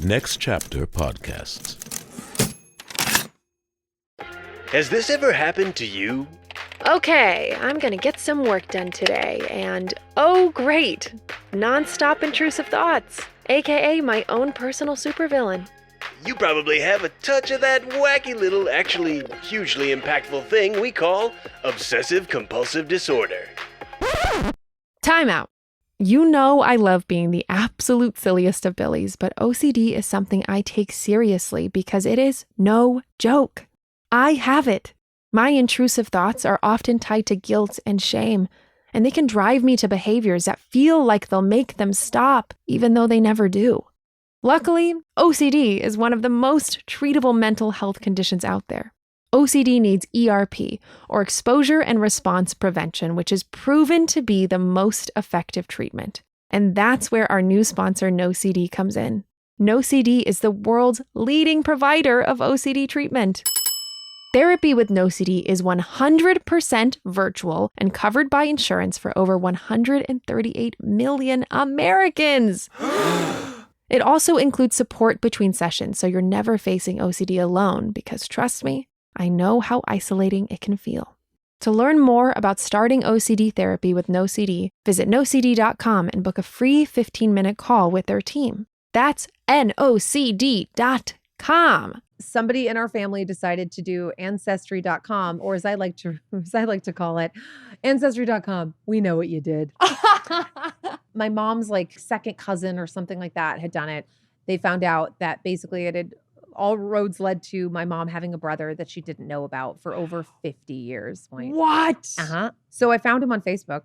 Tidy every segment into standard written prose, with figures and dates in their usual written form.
Next Chapter Podcasts. Has this ever happened to you? Okay, I'm gonna get some work done today, and oh great, non-stop intrusive thoughts, aka my own personal supervillain. You probably have a touch of that wacky little, actually hugely impactful thing we call obsessive-compulsive disorder. Time out. You know I love being the absolute silliest of Billies, but OCD is something I take seriously because it is no joke. I have it. My intrusive thoughts are often tied to guilt and shame, and they can drive me to behaviors that feel like they'll make them stop, even though they never do. Luckily, OCD is one of the most treatable mental health conditions out there. OCD needs ERP, or exposure and response prevention, which is proven to be the most effective treatment. And that's where our new sponsor, NoCD, comes in. NoCD is the world's leading provider of OCD treatment. Therapy with NoCD is 100% virtual and covered by insurance for over 138 million Americans. It also includes support between sessions, so you're never facing OCD alone, because trust me, I know how isolating it can feel. To learn more about starting OCD therapy with NoCD, visit nocd.com and book a free 15-minute call with their team. That's nocd.com. Somebody in our family decided to do ancestry.com, or as I like to call it, ancestry.com. We know what you did. My mom's second cousin or something like that had done it. They found out that basically all roads led to my mom having a brother that she didn't know about for over 50 years. What? So I found him on Facebook.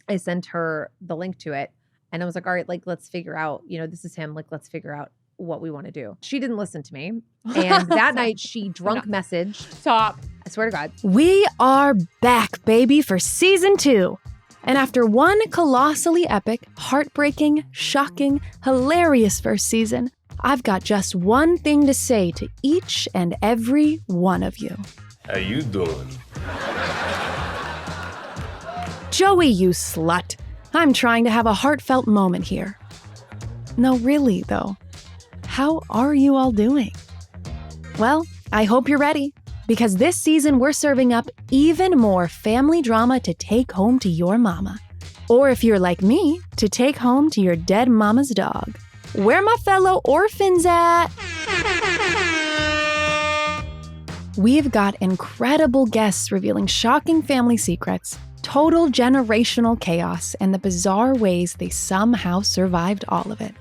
I sent her the link to it, and I was like, all right, let's figure out, this is him. Let's figure out what we want to do. She didn't listen to me. And that night she drunk messaged. Stop. I swear to God. We are back, baby, for season 2. And after one colossally epic, heartbreaking, shocking, hilarious first season, I've got just one thing to say to each and every one of you. How you doing? Joey, you slut. I'm trying to have a heartfelt moment here. No, really, though. How are you all doing? Well, I hope you're ready, because this season we're serving up even more family drama to take home to your mama. Or if you're like me, to take home to your dead mama's dog. Where my fellow orphans at? We've got incredible guests revealing shocking family secrets, total generational chaos, and the bizarre ways they somehow survived all of it.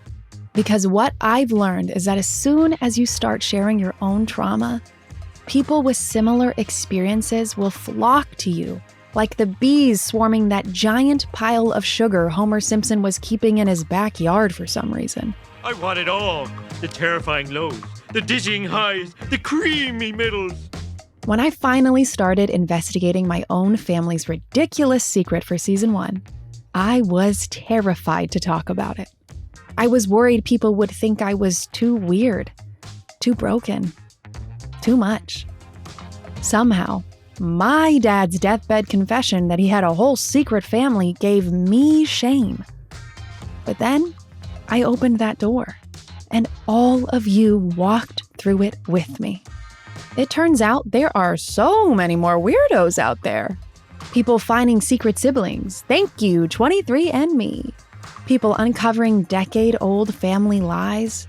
Because what I've learned is that as soon as you start sharing your own trauma, people with similar experiences will flock to you, like the bees swarming that giant pile of sugar Homer Simpson was keeping in his backyard for some reason. I want it all. The terrifying lows, the dizzying highs, the creamy middles. When I finally started investigating my own family's ridiculous secret for season 1, I was terrified to talk about it. I was worried people would think I was too weird, too broken, too much. Somehow, my dad's deathbed confession that he had a whole secret family gave me shame. But then, I opened that door, and all of you walked through it with me. It turns out there are so many more weirdos out there. People finding secret siblings. Thank you, 23andMe. People uncovering decade-old family lies.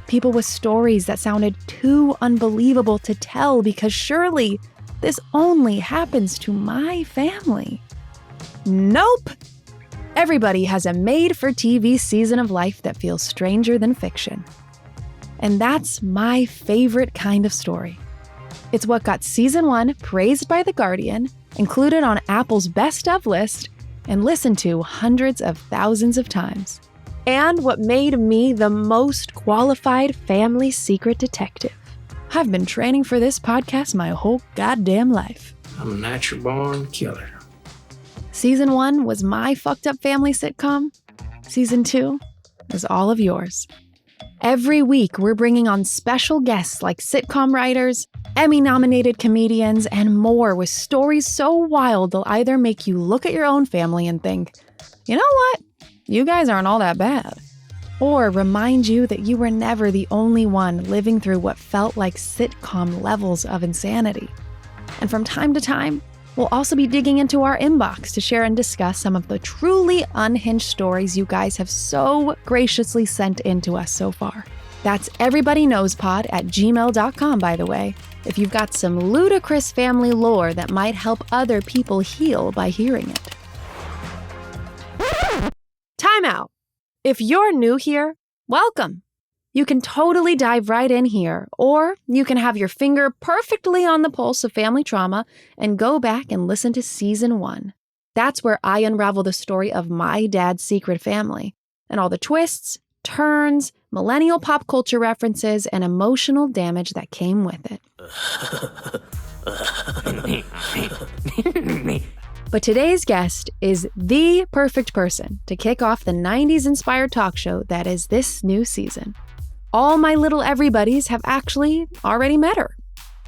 People with stories that sounded too unbelievable to tell because surely this only happens to my family. Nope. Everybody has a made-for-TV season of life that feels stranger than fiction. And that's my favorite kind of story. It's what got season 1 praised by The Guardian, included on Apple's best of list, and listened to hundreds of thousands of times. And what made me the most qualified family secret detective. I've been training for this podcast my whole goddamn life. I'm a natural born killer. Season 1 was my fucked up family sitcom. Season 2 is all of yours. Every week, we're bringing on special guests like sitcom writers, Emmy-nominated comedians, and more with stories so wild they'll either make you look at your own family and think, you know what? You guys aren't all that bad. or remind you that you were never the only one living through what felt like sitcom levels of insanity. And from time to time, we'll also be digging into our inbox to share and discuss some of the truly unhinged stories you guys have so graciously sent in to us so far. That's everybodyknowspod@gmail.com, by the way, if you've got some ludicrous family lore that might help other people heal by hearing it. Time out. If you're new here, welcome. You can totally dive right in here, or you can have your finger perfectly on the pulse of family trauma and go back and listen to season 1. That's where I unravel the story of my dad's secret family and all the twists, turns, millennial pop culture references, and emotional damage that came with it. But today's guest is the perfect person to kick off the 90s-inspired talk show that is this new season. All my little everybody's have actually already met her.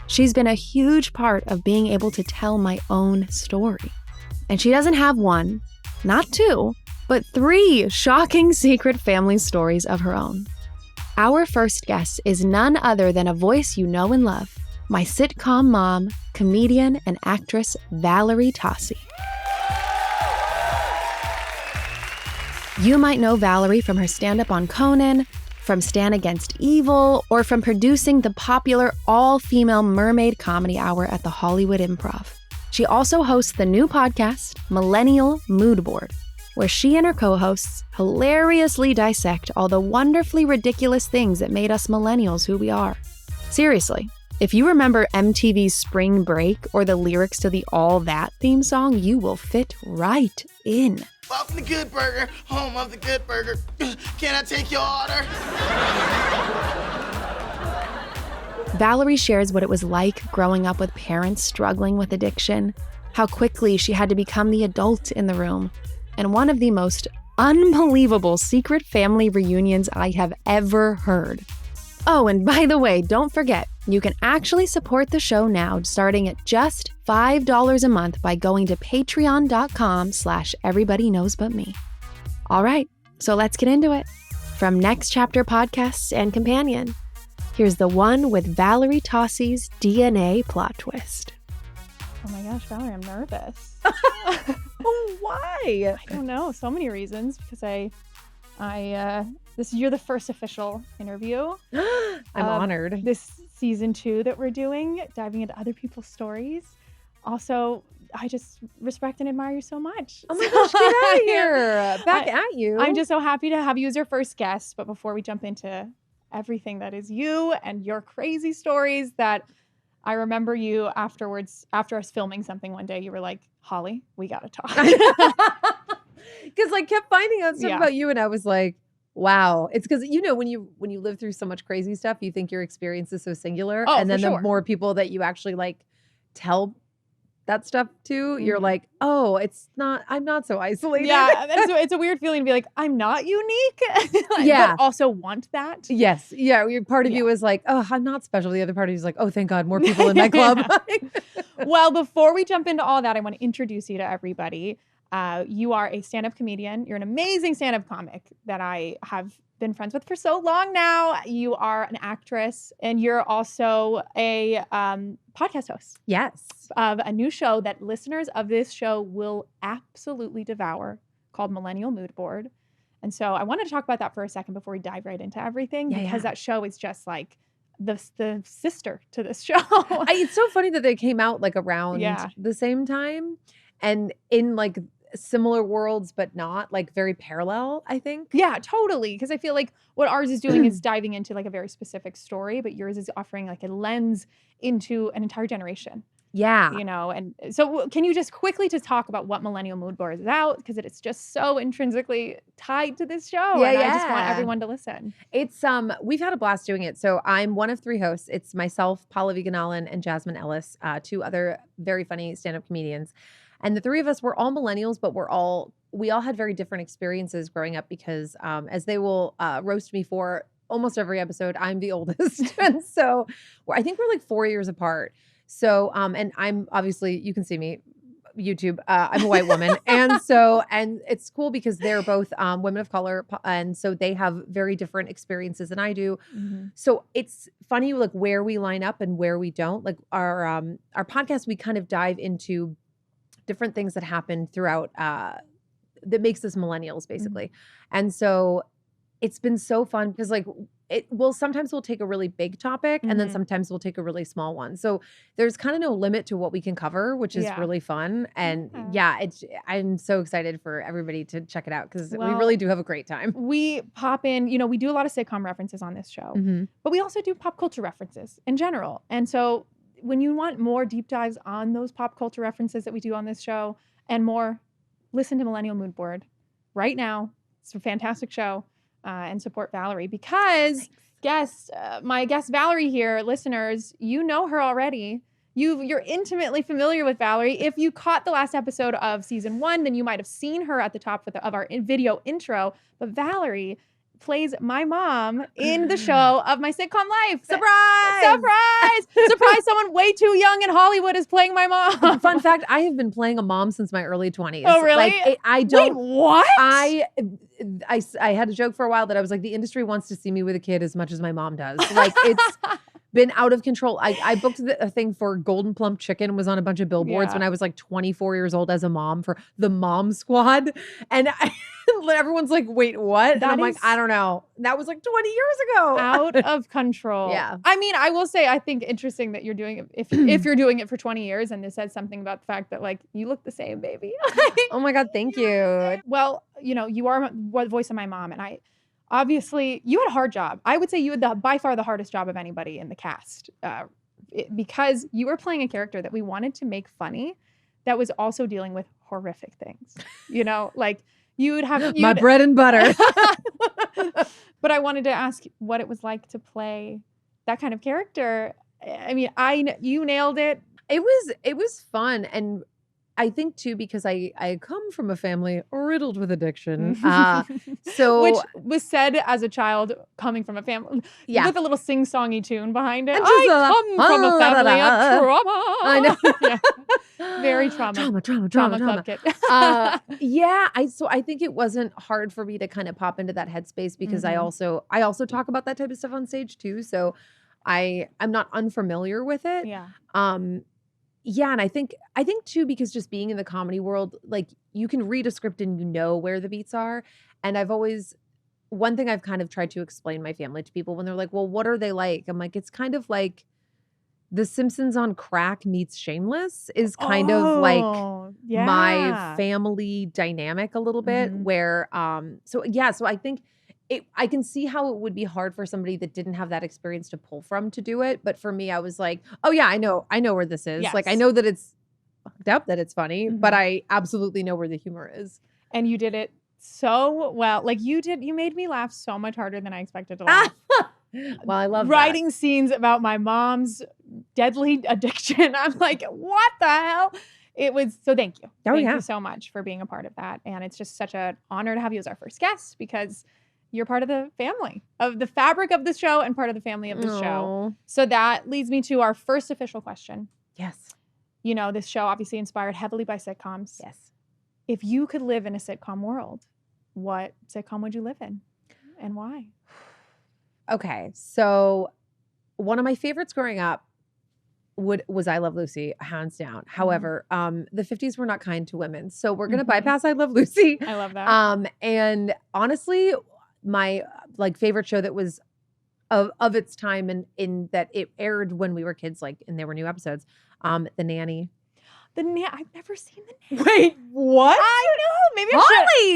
She's been a huge part of being able to tell my own story. And she doesn't have one, not two, but 3 shocking secret family stories of her own. Our first guest is none other than a voice you know and love, my sitcom mom, comedian and actress Valerie Tosi. You might know Valerie from her stand-up on Conan, from Stan Against Evil, or from producing the popular all-female mermaid comedy hour at the Hollywood Improv. She also hosts the new podcast, Millennial Mood Board, where she and her co-hosts hilariously dissect all the wonderfully ridiculous things that made us millennials who we are. Seriously, if you remember MTV's Spring Break or the lyrics to the All That theme song, you will fit right in. Welcome to Good Burger, home of the Good Burger. Can I take your order? Valerie shares what it was like growing up with parents struggling with addiction, how quickly she had to become the adult in the room, and one of the most unbelievable secret family reunions I have ever heard. Oh, and by the way, don't forget, you can actually support the show now starting at just $5 a month by going to patreon.com/everybodyknowsbutme. All right, so let's get into it. From Next Chapter Podcasts and Companion, here's the one with Valerie Tosi's DNA plot twist. Oh my gosh, Valerie, I'm nervous. Oh, why? I don't know. So many reasons. Because you're the first official interview. I'm honored. This season 2 that we're doing, diving into other people's stories. Also, I just respect and admire you so much. Oh my gosh, get out of here. Back at you. I'm just so happy to have you as your first guest. But before we jump into everything that is you and your crazy stories, that I remember you afterwards, after us filming something one day, you were like, Holly, we got to talk. Because I kept finding out stuff about you and I was like, wow. It's because, when you live through so much crazy stuff, you think your experience is so singular. Oh, and then for the sure. more people that you actually like tell that stuff to, you're like, oh, I'm not so isolated. Yeah, it's a weird feeling to be like, I'm not unique. Yeah. But also want that. Yes. Yeah. Part of you is like, oh, I'm not special. The other part of you is like, oh, thank God, more people in my club. Well, before we jump into all that, I want to introduce you to everybody. You are a stand-up comedian. You're an amazing stand-up comic that I have been friends with for so long now. You are an actress, and you're also a podcast host. Yes. Of a new show that listeners of this show will absolutely devour, called Millennial Mood Board. And so I wanted to talk about that for a second before we dive right into everything, because that show is just like the sister to this show. It's so funny that they came out like around the same time and in like similar worlds, but not like very parallel, I think. Yeah, totally. Because I feel like what ours is doing is diving into like a very specific story, but yours is offering like a lens into an entire generation. Yeah. And so can you just quickly just talk about what Millennial Mood Board is about? Because it's just so intrinsically tied to this show. I just want everyone to listen. It's, we've had a blast doing it. So I'm one of 3 hosts. It's myself, Paula Viganalan, and Jasmine Ellis, 2 other very funny stand-up comedians. And the 3 of us, we're all millennials, but we all had very different experiences growing up because as they will roast me for almost every episode, I'm the oldest. And so I think we're like 4 years apart. So, and I'm obviously, you can see me, YouTube. I'm a white woman. and it's cool because they're both women of color. And so they have very different experiences than I do. Mm-hmm. So it's funny, like where we line up and where we don't. Like our podcast, we kind of dive into different things that happen throughout that makes us millennials, basically. And so it's been so fun because like sometimes we'll take a really big topic and then sometimes we'll take a really small one. So there's kind of no limit to what we can cover, which is really fun. And I'm so excited for everybody to check it out because we really do have a great time. We pop in, we do a lot of sitcom references on this show, but we also do pop culture references in general. And so when you want more deep dives on those pop culture references that we do on this show and more, listen to Millennial Mood Board right now. It's a fantastic show. And support Valerie because my guest Valerie here, listeners, you know her already. You're intimately familiar with Valerie. If you caught the last episode of season 1, then you might have seen her at the top of our video intro. But Valerie plays my mom in the show of my sitcom life. Surprise! Surprise! Someone way too young in Hollywood is playing my mom. Fun fact, I have been playing a mom since my early 20s. Oh, really? Like, I don't. Wait, what? I had a joke for a while that I was like, the industry wants to see me with a kid as much as my mom does. Like, it's been out of control. I booked a thing for Golden Plump Chicken, was on a bunch of billboards when I was like 24 years old as a mom for the Mom Squad. And everyone's like, wait, what? And I'm like, I don't know. That was like 20 years ago. Out of control. Yeah. I mean, I will say, I think interesting that you're doing it, if you're doing it for 20 years, and this says something about the fact that like, you look the same, baby. Oh my God, thank you. Well, you are the voice of my mom, and obviously, you had a hard job. I would say you had by far the hardest job of anybody in the cast because you were playing a character that we wanted to make funny that was also dealing with horrific things. Like you'd my bread and butter. But I wanted to ask what it was like to play that kind of character. I mean, you nailed it. It was fun. And I think too, because I come from a family riddled with addiction. So which was said as a child coming from a family with a little sing-songy tune behind it. I come from a family of trauma. I know. Very trauma. Trauma. Kid. So I think it wasn't hard for me to kind of pop into that headspace because I also talk about that type of stuff on stage too. So I'm not unfamiliar with it. Yeah. Yeah, and I think too, because just being in the comedy world, like you can read a script and you know where the beats are. And one thing I've kind of tried to explain my family to people when they're like, well, what are they like? I'm like, it's kind of like The Simpsons on crack meets Shameless is kind of like my family dynamic a little bit where, so I think I can see how it would be hard for somebody that didn't have that experience to pull from to do it. But for me, I was like, oh yeah, I know where this is. Yes. Like, I know that it's fucked up, that it's funny, but I absolutely know where the humor is. And you did it so well. Like you made me laugh so much harder than I expected to laugh. Well, I love writing scenes about my mom's deadly addiction. I'm like, what the hell? It was, so thank you. Thank you so much for being a part of that. And it's just such an honor to have you as our first guest because you're part of the family, of the fabric of the show and part of the family of the show. So that leads me to our first official question. Yes. This show obviously inspired heavily by sitcoms. Yes. If you could live in a sitcom world, what sitcom would you live in and why? Okay. So one of my favorites growing up was I Love Lucy, hands down. However, the 50s were not kind to women. So we're going to bypass I Love Lucy. I love that. And honestly, my favorite show that was of its time and in that it aired when we were kids, and there were new episodes, The Nanny. I've never seen The Nanny. Wait, what? I know.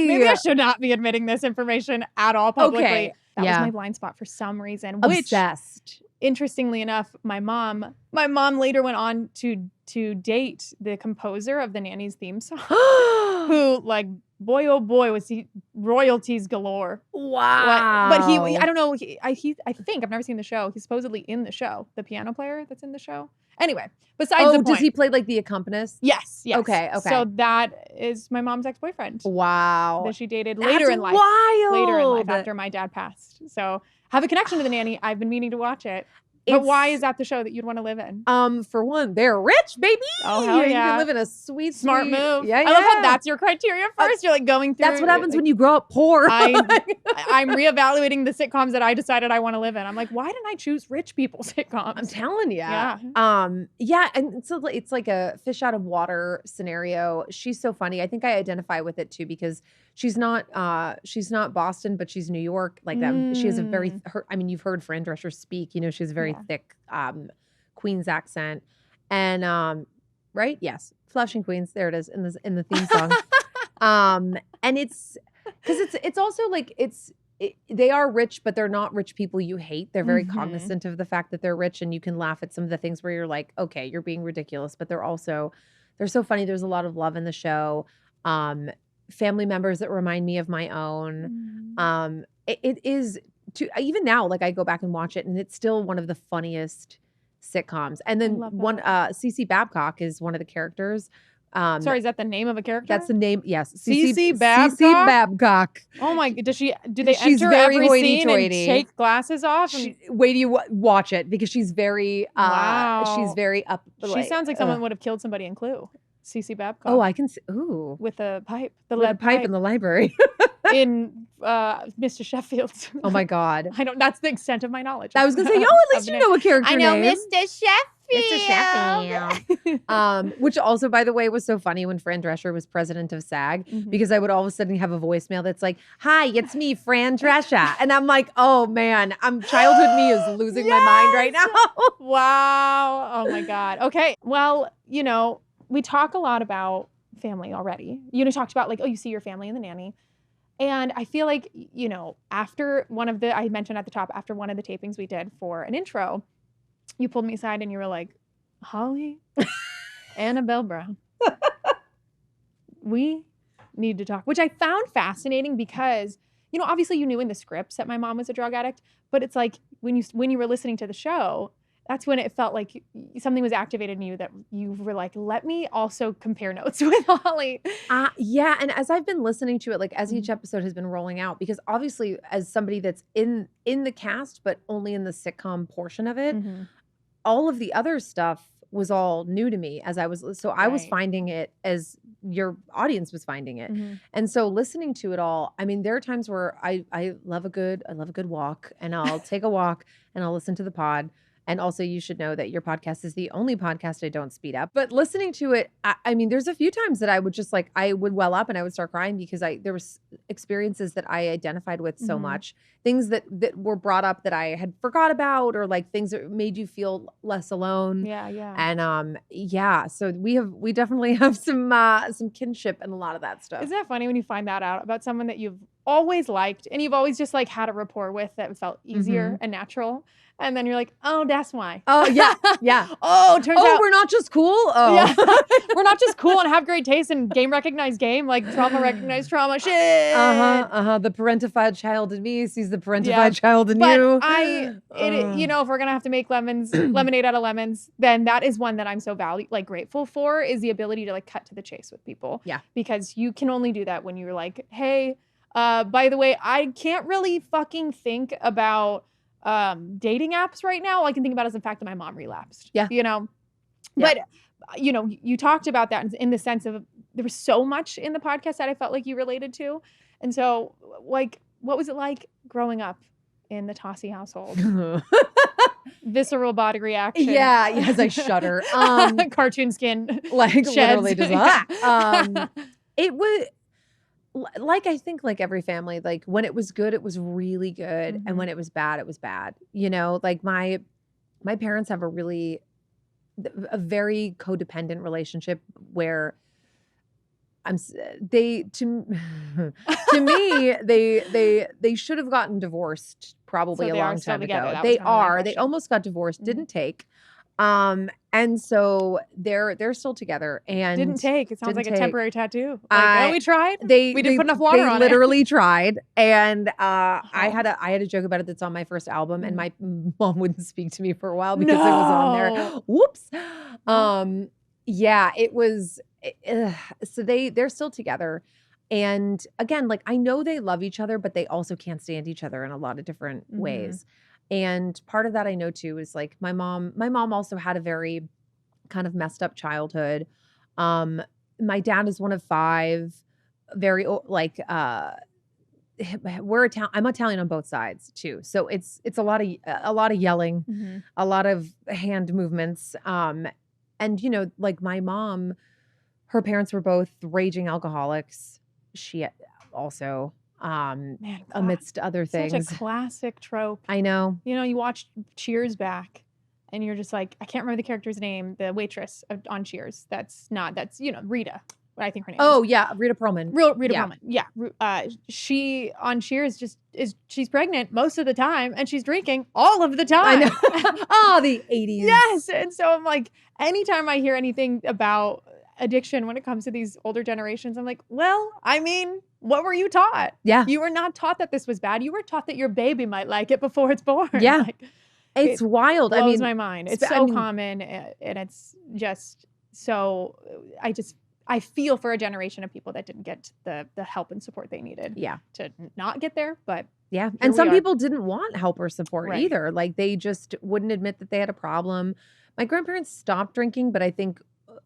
Maybe I should not be admitting this information at all publicly. Okay. That was my blind spot for some reason. Obsessed. Which, interestingly enough, my mom later went on to date the composer of The Nanny's theme song, who boy oh boy was he royalties galore. Wow. But I don't know. I think I've never seen the show. He's supposedly in the show, the piano player that's in the show. Anyway, besides the point. Does he play the accompanist? Yes. Okay. So that is my mom's ex-boyfriend. Wow. That she dated later in life. Wild. Later in life after my dad passed. So have a connection to The Nanny. I've been meaning to watch it. But why is that the show that you'd want to live in? For one, they're rich, baby. Oh, hell You yeah. can live in a sweet, Smart sweet- move. Yeah, I love how that's your criteria first. You're like going through. That's what happens when you grow up poor. I'm reevaluating the sitcoms that I decided I want to live in. I'm like, why didn't I choose rich people sitcoms? I'm telling you. Yeah. Yeah. And so it's like a fish out of water scenario. She's so funny. I think I identify with it too because she's not Boston, but she's New York. Like that. She has a very, you've heard Fran Drescher speak, you know, she has a very thick Queens accent. And right? Yes. Flushing Queens. There it is in the theme song. And it's because it's also like they are rich, but they're not rich people you hate. They're very cognizant of the fact that they're rich, and you can laugh at some of the things where you're like, okay, you're being ridiculous, but they're so funny. There's a lot of love in the show. Family members that remind me of my own. It is even now, like I go back and watch it, and it's still one of the funniest sitcoms. And then Cece Babcock is one of the characters. Sorry, is that the name of a character? That's the name. Yes, Cece Babcock. Cece Babcock. Oh my! Do they She's enter very every scene and hoity-toity. take glasses off? Wait till you watch it because she's very. Wow. She's very up. She sounds like someone would have killed somebody in Clue. Cece Babcock. Oh, I can see. Ooh, with a pipe, with a pipe in the library. in Mr. Sheffield's. Oh my God. I don't. That's the extent of my knowledge. I was gonna say, at least you know a character name. I know Mr. Sheffield. Mr. Sheffield. Which also, by the way, was so funny when Fran Drescher was president of SAG because I would all of a sudden have a voicemail that's like, "Hi, it's me, Fran Drescher," and I'm like, "Oh man, childhood me is losing my mind right now." Wow. Oh my God. Okay. Well, you know, we talk a lot about family already. You know, talked about like, oh, you see your family in The Nanny. And I feel like, you know, after I mentioned at the top, after one of the tapings we did for an intro, you pulled me aside and you were like, Holly, Annabelle Brown, we need to talk, which I found fascinating because, you know, obviously you knew in the scripts that my mom was a drug addict, but it's like when you were listening to the show, that's when it felt like something was activated in you that you were like, let me also compare notes with Holly. Yeah. And as I've been listening to it, like as each episode has been rolling out, because obviously as somebody that's in the cast, but only in the sitcom portion of it, all of the other stuff was all new to me as I was finding it as your audience was finding it. And so listening to it all, I mean, there are times where I love a good walk, and I'll take a walk and I'll listen to the pod. And also you should know that your podcast is the only podcast I don't speed up. But listening to it, I mean, there's a few times that I would just like, I would well up and I would start crying because there was experiences that I identified with so much. Things that were brought up that I had forgot about, or like things that made you feel less alone. Yeah. And so we definitely have some kinship and a lot of that stuff. Isn't that funny when you find that out about someone that you've always liked and you've always just like had a rapport with that felt easier and natural? And then you're like, oh, that's why. Oh, yeah. Yeah. Turns out we're not just cool. Oh, yeah. We're not just cool and have great taste and game recognized game, like trauma recognized trauma. Shit. The parentified child in me sees the parentified child in you. You know, if we're gonna have to make lemonade out of lemons, then that is one that I'm so grateful for, is the ability to like cut to the chase with people. Yeah. Because you can only do that when you're like, hey, by the way, I can't really fucking think about dating apps right now. All I can think about is the fact that my mom relapsed. Yeah. You know? Yeah. But, you know, you talked about that in the sense of there was so much in the podcast that I felt like you related to. And so, like, what was it like growing up in the Tosi household? Visceral body reaction. Yeah. Yes, I shudder. Cartoon skin. Like, sheds. literally just, it was... Like, I think like every family, like when it was good, it was really good. And when it was bad, it was bad. You know, like my parents have a very codependent relationship where to me, they should have gotten divorced probably a long time ago. They almost got divorced, didn't take. And so they're still together and didn't take. It sounds like a temporary tattoo. Like, we tried. We didn't put enough water on it. They literally tried. And I had a joke about it that's on my first album, and my mom wouldn't speak to me for a while because it was on there. Whoops. Yeah, it was. So they're still together. And again, like I know they love each other, but they also can't stand each other in a lot of different ways. And part of that I know too is like my mom also had a very kind of messed up childhood. My dad is one of 5, very like I'm Italian on both sides too. So it's a lot of yelling, a lot of hand movements. And like my mom, her parents were both raging alcoholics. She also amidst other things. Such a classic trope. I know. You watch Cheers back and you're just like, I can't remember the character's name, the waitress on Cheers. That's Rita. What I think her name is. Oh yeah, Rita Perlman. Rita Perlman. Yeah. She on Cheers she's pregnant most of the time and she's drinking all of the time. I know. Oh, the 80s. Yes. And so I'm like, anytime I hear anything about addiction when it comes to these older generations, I'm like, well, I mean, what were you taught? Yeah. You were not taught that this was bad. You were taught that your baby might like it before it's born. Yeah. Like, it's wild. Blows my mind. It's so common and it's just so I feel for a generation of people that didn't get the help and support they needed to not get there. But yeah. And some people didn't want help or support Right. either. Like they just wouldn't admit that they had a problem. My grandparents stopped drinking, but I think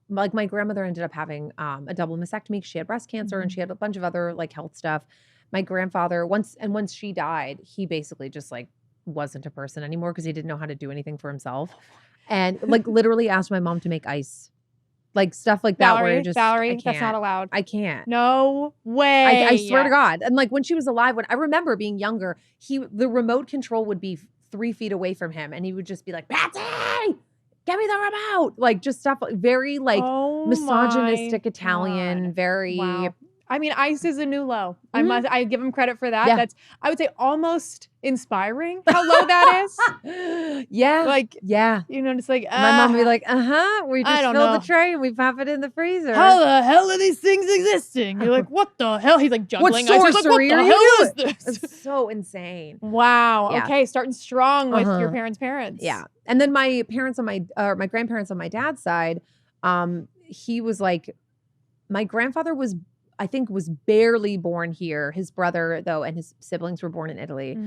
like my grandmother ended up having a double mastectomy. She had breast cancer and she had a bunch of other like health stuff. My grandfather, once she died, he basically just like wasn't a person anymore because he didn't know how to do anything for himself. And like literally asked my mom to make ice. Like stuff like that where just Valerie, that's not allowed. I can't. No way. I swear to God. And like when she was alive, when I remember being younger, the remote control would be 3 feet away from him and he would just be like, Patsy, get me the remote. Like just stuff very like misogynistic Italian, very. Wow. I mean, ice is a new low. I give him credit for that. That's, I would say, almost inspiring how low that is. Yeah. Like, yeah. Just like, my mom would be like, we just fill know. the tray and we pop it in the freezer. How the hell are these things existing? You're like, what the hell? He's like juggling what ice. He's like, sorcery what are the you hell doing? is this? It's so insane. Wow. Yeah. Okay. Starting strong with your parents' Yeah. And then my parents on my grandparents on my dad's side, he was like, my grandfather was barely born here. His brother, though, and his siblings were born in Italy.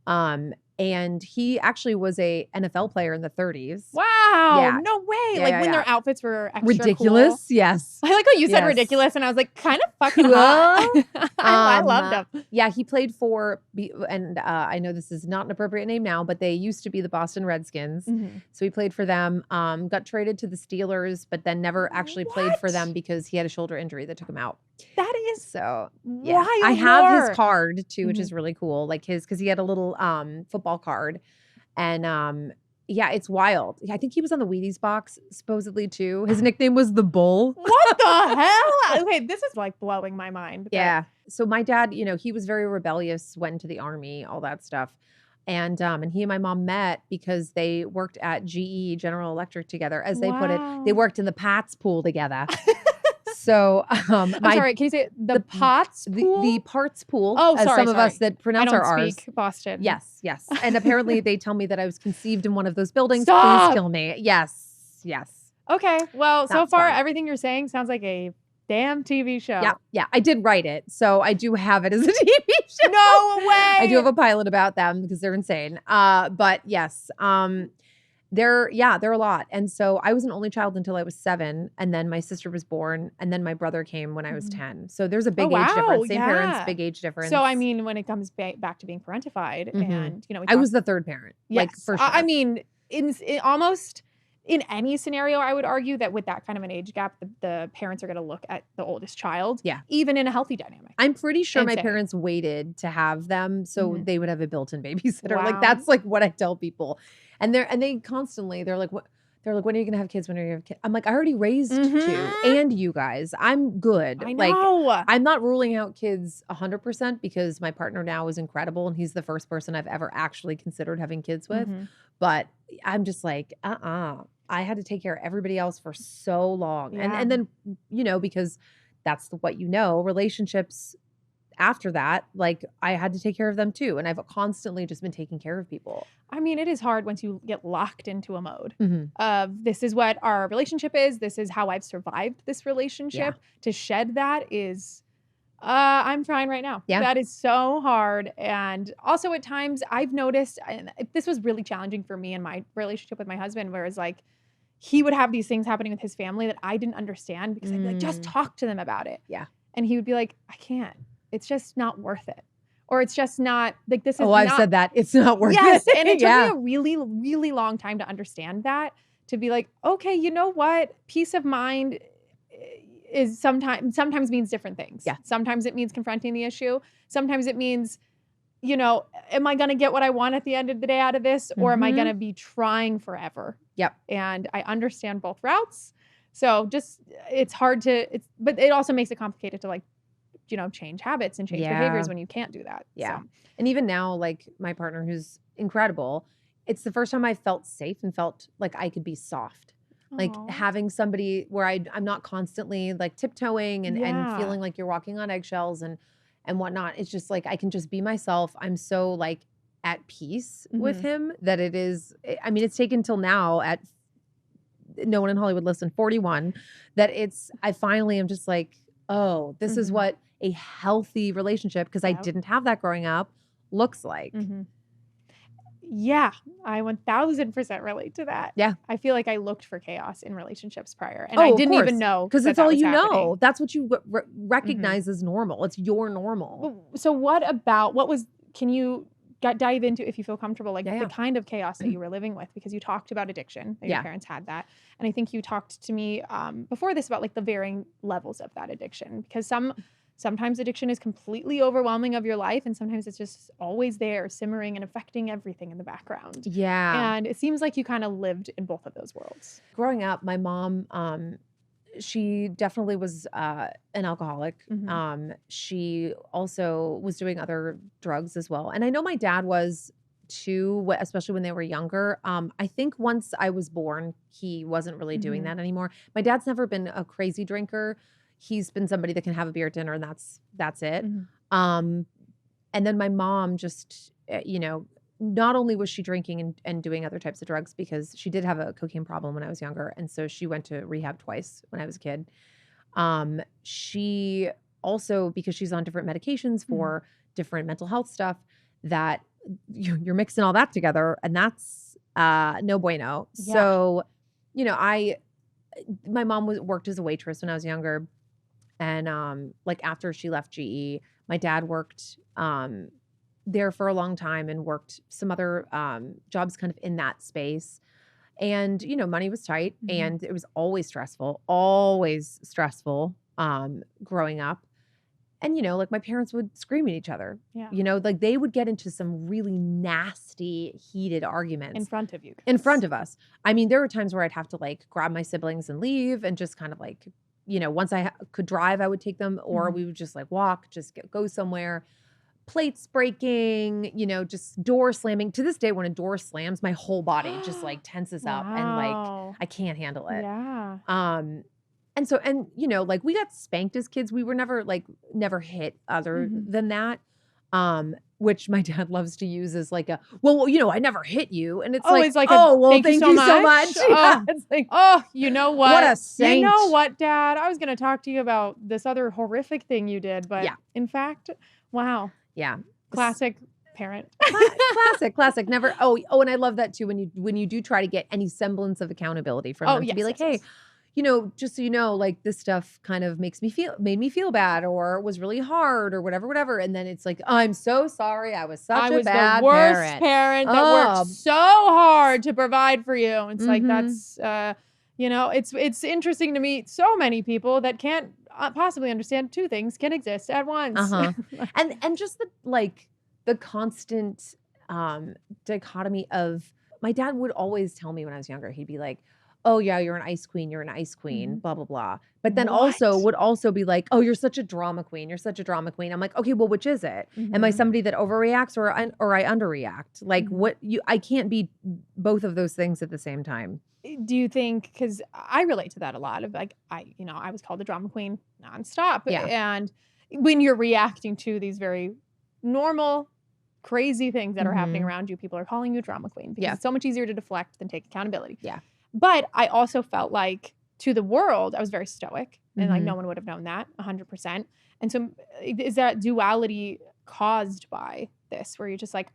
And he actually was a NFL player in the 30s. Wow. Yeah. No way. Yeah, like yeah, when yeah. their outfits were extra Ridiculous. cool. Yes. I like how you said Yes. ridiculous and I was like, kind of fucking Cool. hot. I loved him. Yeah, he played for, and I know this is not an appropriate name now, but they used to be the Boston Redskins. So he played for them, got traded to the Steelers, but then never actually played for them because he had a shoulder injury that took him out. That is So yeah, wild. I have lore. his card too, which is really cool. Like because he had a little football card, and yeah, it's wild. I think he was on the Wheaties box supposedly too. His nickname was the Bull. What the hell? Okay, this is like blowing my mind. that- Yeah. So my dad, he was very rebellious, went into the army, all that stuff. And he and my mom met because they worked at GE, General Electric, together. As they put it, they worked in the Pats pool together. So I'm sorry, can you say the Potts pool? The parts pool. Oh, as sorry, some of sorry. us that I pronounce don't our R's. speak Boston. Yes, yes. And apparently they tell me that I was conceived in one of those buildings. Stop! Please kill me. Yes, yes. Okay, well, so That's far fine. everything you're saying sounds like a damn TV show. Yeah, yeah. I did write it, so I do have it as a TV show. No way. I do have a pilot about them because they're insane. But yes, they're a lot. And so I was an only child until I was 7, and then my sister was born, and then my brother came when I was 10. So there's a big age difference. Same parents, big age difference. So I mean, when it comes back to being parentified, and I was the third parent. Like yes, for sure. I mean, in almost in any scenario, I would argue that with that kind of an age gap, the parents are going to look at the oldest child. Yeah. Even in a healthy dynamic. I'm pretty sure my Insane. parents waited to have them so they would have a built-in babysitter. Wow. Like that's like what I tell people. And they constantly, they're like, what? They're like, when are you going to have kids? When are you going to have kids? I'm like, I already raised 2 and you guys. I'm good. I Like, know. I'm not ruling out kids 100% because my partner now is incredible and he's the first person I've ever actually considered having kids with. But I'm just like, I had to take care of everybody else for so long. Yeah. And then, because that's what relationships after that, like I had to take care of them too. And I've constantly just been taking care of people. I mean, it is hard once you get locked into a mode of this is what our relationship is. This is how I've survived this relationship. To shed that is I'm trying right now. Yeah. That is so hard. And also at times I've noticed, and this was really challenging for me in my relationship with my husband, whereas like he would have these things happening with his family that I didn't understand because I'd be like, just talk to them about it. Yeah. And he would be like, I can't. It's just not worth it. Or it's just not like this is I've said that. It's not worth yes, it. and it took me a really, really long time to understand that, to be like, okay, you know what? Peace of mind is sometimes means different things. Yeah. Sometimes it means confronting the issue. Sometimes it means, you know, am I going to get what I want at the end of the day out of this? Or am I going to be trying forever? Yep. And I understand both routes. So just, it's hard but it also makes it complicated to like, you know, change habits and change behaviors when you can't do that. Yeah. So. And even now, like my partner who's incredible, it's the first time I felt safe and felt like I could be soft. Like Aw. having somebody where I'm not constantly like tiptoeing and feeling like you're walking on eggshells and whatnot. It's just like I can just be myself. I'm so like at peace with him that it is. I mean, it's taken till now at no one in Hollywood listen 41 that I finally am just like, oh, this is what a healthy relationship, because I didn't have that growing up, looks like. Yeah, I 1000% relate to that. Yeah. I feel like I looked for chaos in relationships prior, and Oh, I of didn't course. even know because that it's all was you happening. know. That's what you recognize as normal. It's your normal. So can you dive into, if you feel comfortable, like the kind of chaos that you were living with? Because you talked about addiction, that your parents had that. And I think you talked to me before this about like the varying levels of that addiction, because sometimes addiction is completely overwhelming of your life, and sometimes it's just always there, simmering and affecting everything in the background. Yeah. And it seems like you kind of lived in both of those worlds. Growing up, my mom, she definitely was an alcoholic. She also was doing other drugs as well. And I know my dad was too, especially when they were younger. I think once I was born, he wasn't really doing that anymore. My dad's never been a crazy drinker. He's been somebody that can have a beer at dinner and that's it. And then my mom just, you know, not only was she drinking and doing other types of drugs, because she did have a cocaine problem when I was younger. And so she went to rehab twice when I was a kid. She also, because she's on different medications for different mental health stuff, that you're mixing all that together, and that's no bueno. Yeah. So, you know, my mom worked as a waitress when I was younger. And like after she left GE, my dad worked there for a long time and worked some other jobs kind of in that space. And, you know, money was tight and it was always stressful growing up. And, you know, like my parents would scream at each other. Yeah. You know, like they would get into some really nasty, heated arguments. In front of you. In front of us. I mean, there were times where I'd have to like grab my siblings and leave and just kind of like, you know, once I could drive, I would take them, or we would just like walk, just go somewhere. Plates breaking, you know, just door slamming. To this day, when a door slams, my whole body just like tenses up and like I can't handle it. Yeah. And so, and you know, like we got spanked as kids. We were never hit other than that. Which my dad loves to use as like well, you know, I never hit you. And it's well, thank you so much. Yeah, it's like, you know what? What a saint. You know what, Dad? I was going to talk to you about this other horrific thing you did, but in fact, wow. Yeah. Classic parent. Classic. Never. And I love that too. When you do try to get any semblance of accountability from them, to be like, hey, you know, just so you know, like this stuff kind of made me feel bad, or was really hard, or whatever. And then it's like, I'm so sorry. I was a bad the worst parent that worked so hard to provide for you. It's like, that's, you know, it's interesting to meet so many people that can't possibly understand two things can exist at once. And just the constant dichotomy of, my dad would always tell me when I was younger, he'd be like, oh yeah, you're an ice queen, blah, blah, blah. But then would also be like, oh, you're such a drama queen. I'm like, okay, well, which is it? Am I somebody that overreacts or I underreact? Like I can't be both of those things at the same time. Do you think, because I relate to that a lot of like, I was called the drama queen nonstop. Yeah. And when you're reacting to these very normal, crazy things that are happening around you, people are calling you drama queen because it's so much easier to deflect than take accountability. Yeah. But I also felt like to the world, I was very stoic, and like Mhm. no one would have known that 100%. And so is that duality caused by this, where you're just like,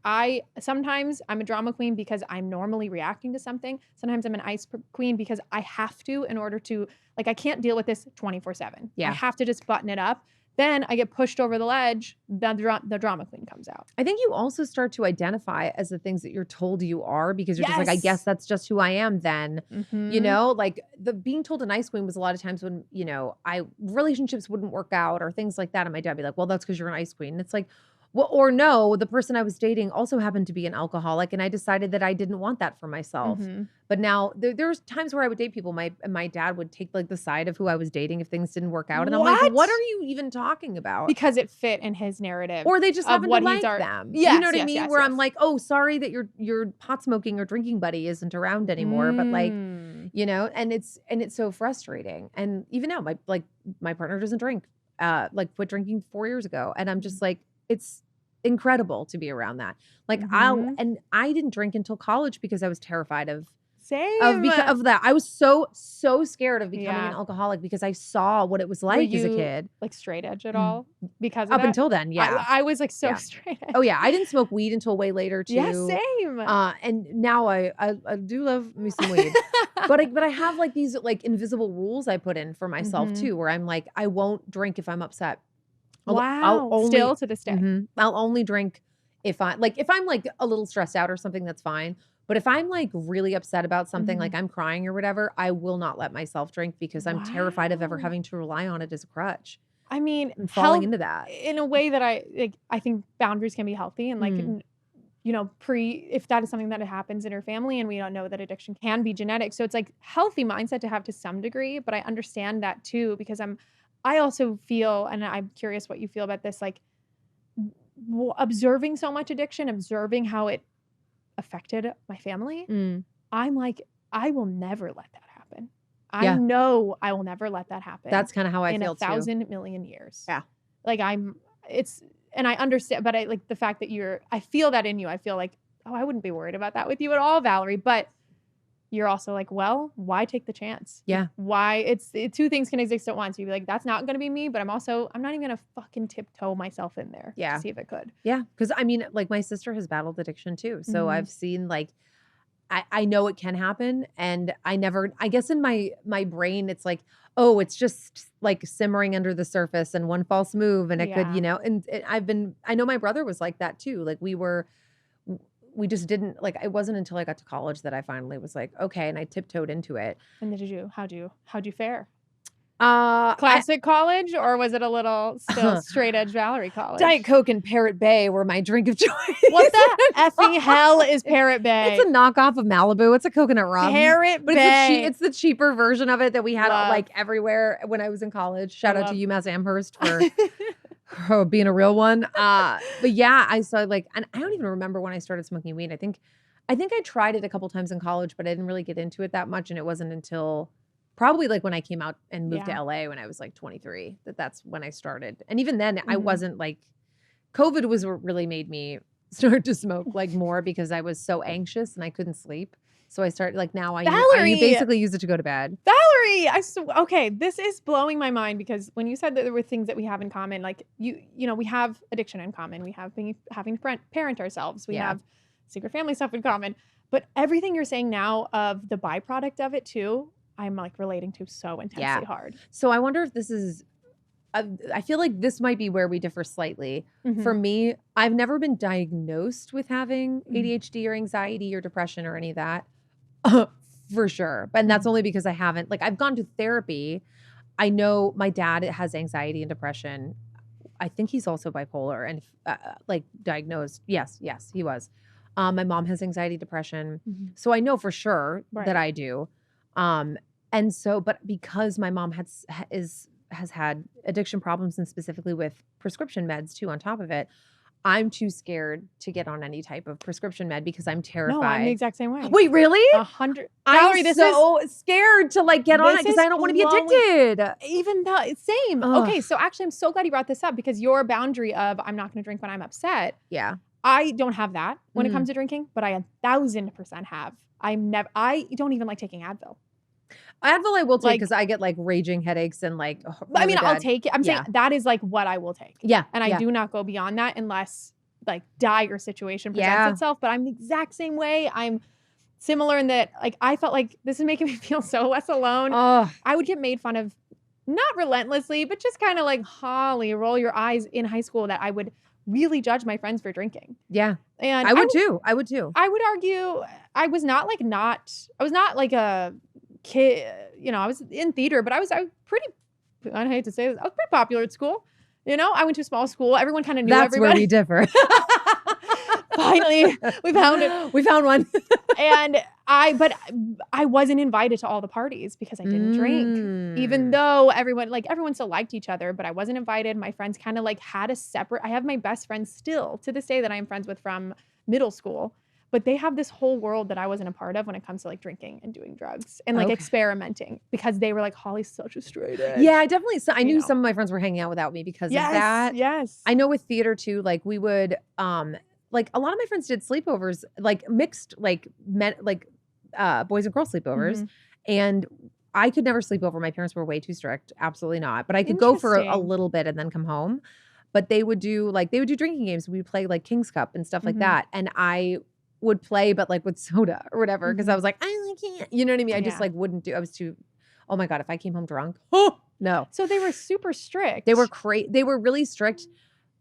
sometimes I'm a drama queen because I'm normally reacting to something. Sometimes I'm an ice queen because I have to, in order to, like, I can't deal with this 24/7. Yeah. I have to just button it up. Then I get pushed over the ledge. The drama queen comes out. I think you also start to identify as the things that you're told you are, because you're just like, I Yes. guess that's just who I am then. You know, like the being told an ice queen was a lot of times when, you know, relationships wouldn't work out or things like that. And my dad would be like, well, that's because you're an ice queen. And it's like, well, or no, the person I was dating also happened to be an alcoholic, and I decided that I didn't want that for myself. Mhm. But now there's times where I would date people. My dad would take like the side of who I was dating if things didn't work out, and I'm like, What? what are you even talking about? Because it fit in his narrative. Or they just of happen to what like he's ar- them. Yes, You know what I yes, mean? yes, Where I'm yes. like, oh, sorry that your pot smoking or drinking buddy isn't around anymore. But like, you know, and it's so frustrating. And even now, my partner doesn't drink. Like quit drinking 4 years ago. And I'm just like, it's incredible to be around that. Like Mhm. I didn't drink until college because I was terrified of Same. of that. I was so scared of becoming Yeah. an alcoholic because I saw what it was like as a you, kid. like straight edge at Mm. all because of Up that? until then, yeah. I was like so Yeah. straight edge. Oh yeah, I didn't smoke weed until way later too. Yeah, same. And now I do love me some weed, but I have like these like invisible rules I put in for myself Mhm. too, where I'm like, I won't drink if I'm upset. I'll Wow. only, Still to this day. Mhm. I'll only drink if I'm like a little stressed out or something, that's fine. But if I'm like really upset about something, Mhm. like I'm crying or whatever, I will not let myself drink because I'm terrified of ever Wow. having to rely on it as a crutch I mean, and falling health- into that. in a way that I think boundaries can be healthy, and like Mm. you know, if that is something that happens in your family, and we don't know that addiction can be genetic, so it's like healthy mindset to have to some degree. But I understand that too, because I also feel, and I'm curious what you feel about this, like observing so much addiction, observing how it affected my family. Mm. I'm like, I will never let that happen. I Yeah. know I will never let that happen. That's kind of how I in feel 1,000 million years. Yeah. Like and I understand, but I like the fact that I feel that in you. I feel like, oh, I wouldn't be worried about that with you at all, Valerie. But you're also like, well, why take the chance? Yeah. Why two things can exist at once. You'd be like, that's not going to be me, but I'm not even going to fucking tiptoe myself in there Yeah. to see if it could. Yeah, because I mean, like my sister has battled addiction too. So Mhm. I've seen like, I know it can happen, and I guess in my brain, it's like, oh, it's just like simmering under the surface and one false move and it could, Yeah. you know, and I know my brother was like that too. Like we just didn't like, it wasn't until I got to college that I finally was like, okay. And I tiptoed into it. And how'd you fare? I- Classic college, or was it a little still straight edge Valerie college? Diet Coke and Parrot Bay were my drink of choice. What the effing hell is Parrot Bay? It's a knockoff of Malibu. It's a coconut rum. Parrot But Bay. it's the cheaper version of it that we had Love. like everywhere when I was in college. Shout out to Love. UMass Amherst for being a real one. But yeah, I saw like, and I don't even remember when I started smoking weed. I think I tried it a couple times in college, but I didn't really get into it that much. And it wasn't until probably like when I came out and moved to LA when I was like 23, that's when I started. And even then I wasn't like, COVID was what really made me start to smoke like more because I was so anxious and I couldn't sleep. So I started like now I Valerie! basically use it to go to bed. Valerie, okay, this is blowing my mind, because when you said that there were things that we have in common, like you know, we have addiction in common, we have having to parent ourselves, we Yeah. have secret family stuff in common, but everything you're saying now of the byproduct of it too, I'm like relating to so intensely hard. So I wonder if this is, I feel like this might be where we differ slightly. Mhm. For me, I've never been diagnosed with having Mhm. ADHD or anxiety or depression or any of that. For sure. But that's only because I haven't, like, I've gone to therapy. I know my dad has anxiety and depression. I think he's also bipolar and like diagnosed. Yes, he was. My mom has anxiety, depression. Mhm. So I know for sure Right. that I do. And so, but because my mom has had addiction problems, and specifically with prescription meds too on top of it, I'm too scared to get on any type of prescription med because I'm terrified. No, I'm the exact same way. Wait, really? 100. Valerie, I'm this so scared to like get on it this because is I don't want to be blowing- addicted. Even though same. Ugh. Okay, so actually I'm so glad you brought this up, because your boundary of I'm not going to drink when I'm upset, Yeah. I don't have that when it Mm. comes to drinking, but I 1,000% have. I don't even like taking Advil. Advil I will take Like- because I get like raging headaches and like. I mean, really I'll bad- take it. I'm saying that is like what I will take. Yeah, And I do not go beyond that unless like dire situation presents itself. But I'm the exact same way. I'm similar in that like I felt like this is making me feel so less alone. Oh, I would get made fun of, not relentlessly, but just kind of like, Holly, roll your eyes in high school, that I would really judge my friends for drinking. yeah. And I would too. I would too. I would argue I was not like a kid, I was in theater, but I was pretty, I hate to say this, I was pretty popular at school. I went to a small school. Everyone kind of knew That's everybody. where we differ. Finally, we found it. We found one. And I wasn't invited to all the parties because I didn't drink. Even though everyone still liked each other, but I wasn't invited. My friends kind of like had a separate, I have my best friends still to this day that I am friends with from middle school, but they have this whole world that I wasn't a part of when it comes to like drinking and doing drugs and like experimenting, because they were like, Holly's such a straight edge. Yeah, I definitely. I knew some of my friends were hanging out without me because of that. Yes. I know with theater too, like we would, like a lot of my friends did sleepovers, like mixed, like men, like boys and girls sleepovers. And I could never sleep over. My parents were way too strict. Absolutely not. But I could go for a Interesting. little bit and then come home. But they would do drinking games. We'd play like King's Cup and stuff like that. And I would play, but like with soda or whatever. Cause I was like, I can't, you know what I mean? I just like wouldn't do, I was too, oh my God, if I came home drunk, no. So they were super strict. They were they were really strict,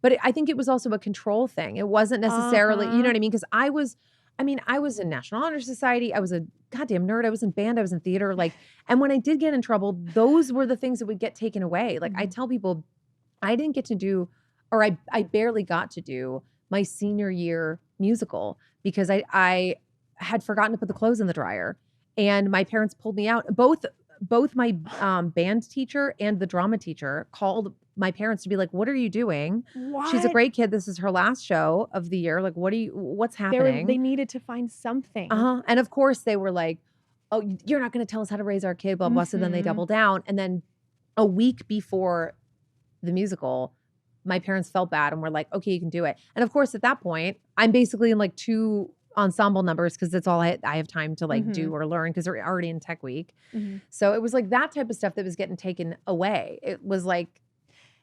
but I think it was also a control thing. It wasn't necessarily, you know what I mean? Cause I was in National Honor Society. I was a goddamn nerd. I was in band. I was in theater. Like, and when I did get in trouble, those were the things that would get taken away. Like I tell people, I didn't get to do, or I barely got to do my senior year musical because I had forgotten to put the clothes in the dryer, and my parents pulled me out. Both my band teacher and the drama teacher called my parents to be like, what are you doing? What? She's a great kid. This is her last show of the year. Like, what's happening? They needed to find something. And of course they were like, oh, you're not going to tell us how to raise our kid, blah, blah. So then they doubled down. And then a week before the musical, my parents felt bad and were like, okay, you can do it. And of course, at that point, I'm basically in like 2 ensemble numbers because that's all I have time to like do or learn because they're already in tech week. So it was like that type of stuff that was getting taken away. It was like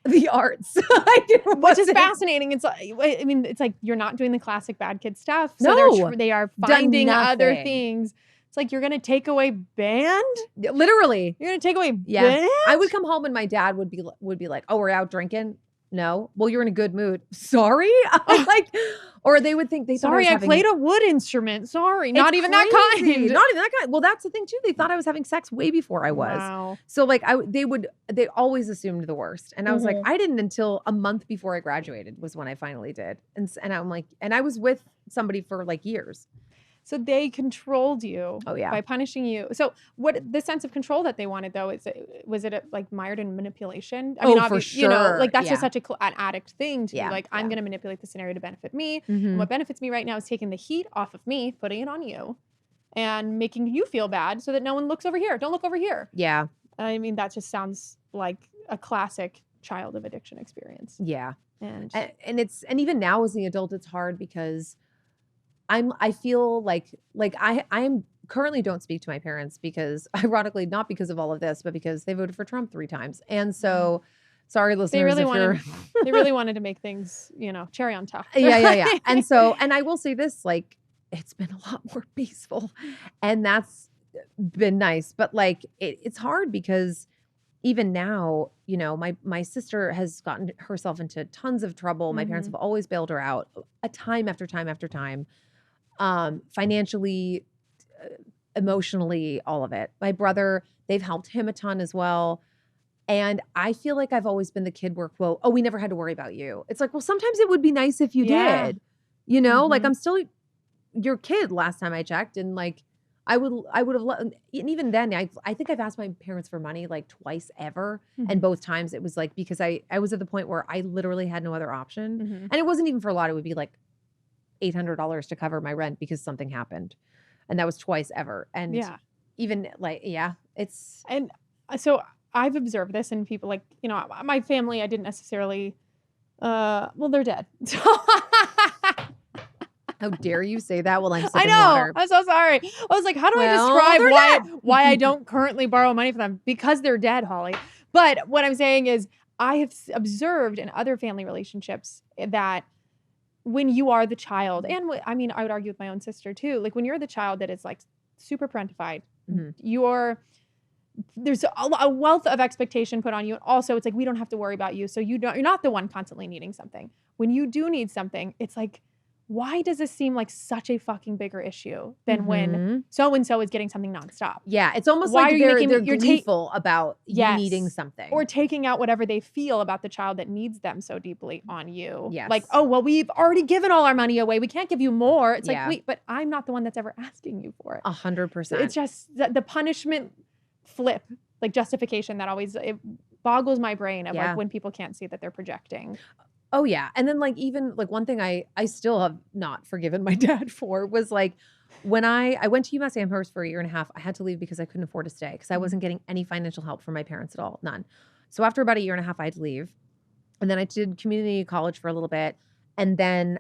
the arts, which is fascinating. It's like, I mean, it's like you're not doing the classic bad kid stuff. So No. they are finding other nothing. things. It's like you're gonna take away band. Literally. You're gonna take away Yeah. band. I would come home and my dad would be like, oh, we're out drinking. No. Well, you're in a good mood. Sorry. I'm like, or they would think they thought Sorry, I I was having, played a wood instrument. Sorry, not It's even that crazy. kind. Not even that kind. Well, that's the thing too. They thought I was having sex way before I was. Wow. So like they always assumed the worst. And I was like, I didn't until a month before I graduated was when I finally did. And I'm like, and I was with somebody for like years. So they controlled you by punishing you. So what the sense of control that they wanted though, was it like mired in manipulation? I mean, for obviously, you know, sure. like that's just Yeah. such an addict thing to be like, I'm going to manipulate the scenario to benefit me. And what benefits me right now is taking the heat off of me, putting it on you, and making you feel bad so that no one looks over here. Don't look over here. Yeah. I mean, that just sounds like a classic child of addiction experience. Yeah. And And even now as an adult, it's hard because I feel like I am currently don't speak to my parents because ironically, not because of all of this, but because they voted for Trump 3 times. And so sorry, listeners, they really if you're they really wanted to make things, cherry on top. yeah. And so, and I will say this, like, it's been a lot more peaceful and that's been nice, but like, it's hard because even now, my sister has gotten herself into tons of trouble. My parents have always bailed her out time after time after time. Financially, emotionally, all of it. My brother, they've helped him a ton as well. And I feel like I've always been the kid where, quote, oh, we never had to worry about you. It's like, well, sometimes it would be nice if you did, like I'm still your kid last time I checked. And like, I would have, and even then I think I've asked my parents for money like twice ever. And both times it was like, because I was at the point where I literally had no other option. And it wasn't even for a lot. It would be like $800 to cover my rent because something happened. And that was twice ever. And even like, it's. And so I've observed this in people like, my family, I didn't necessarily, well, they're dead. How dare you say that while I'm sipping I know. water? I'm so sorry. I was like, how do I Well, describe they're why I don't currently borrow money from them? Because they're dead, Holly. But what I'm saying is I have observed in other family relationships that when you are the child, and I mean, I would argue with my own sister too, like when you're the child that is like super parentified, there's a wealth of expectation put on you. And also it's like, we don't have to worry about you. So you're not the one constantly needing something. When you do need something, it's like, why does this seem like such a fucking bigger issue than when so-and-so is getting something nonstop? Yeah, it's almost Why like are you making- they're you're gleeful about you Yes. needing something. Or taking out whatever they feel about the child that needs them so deeply on you. Yes. Like, oh, well, we've already given all our money away. We can't give you more. It's Yeah. like, wait, but I'm not the one that's ever asking you for it. 100%. It's just the punishment flip, like justification that always, it boggles my brain of Yeah. like when people can't see that they're projecting. Oh yeah. And then like even like one thing I still have not forgiven my dad for was like when I went to UMass Amherst for a year and a half, I had to leave because I couldn't afford to stay because I wasn't getting any financial help from my parents at all. None. So after about a year and a half, I had to leave. And then I did community college for a little bit. And then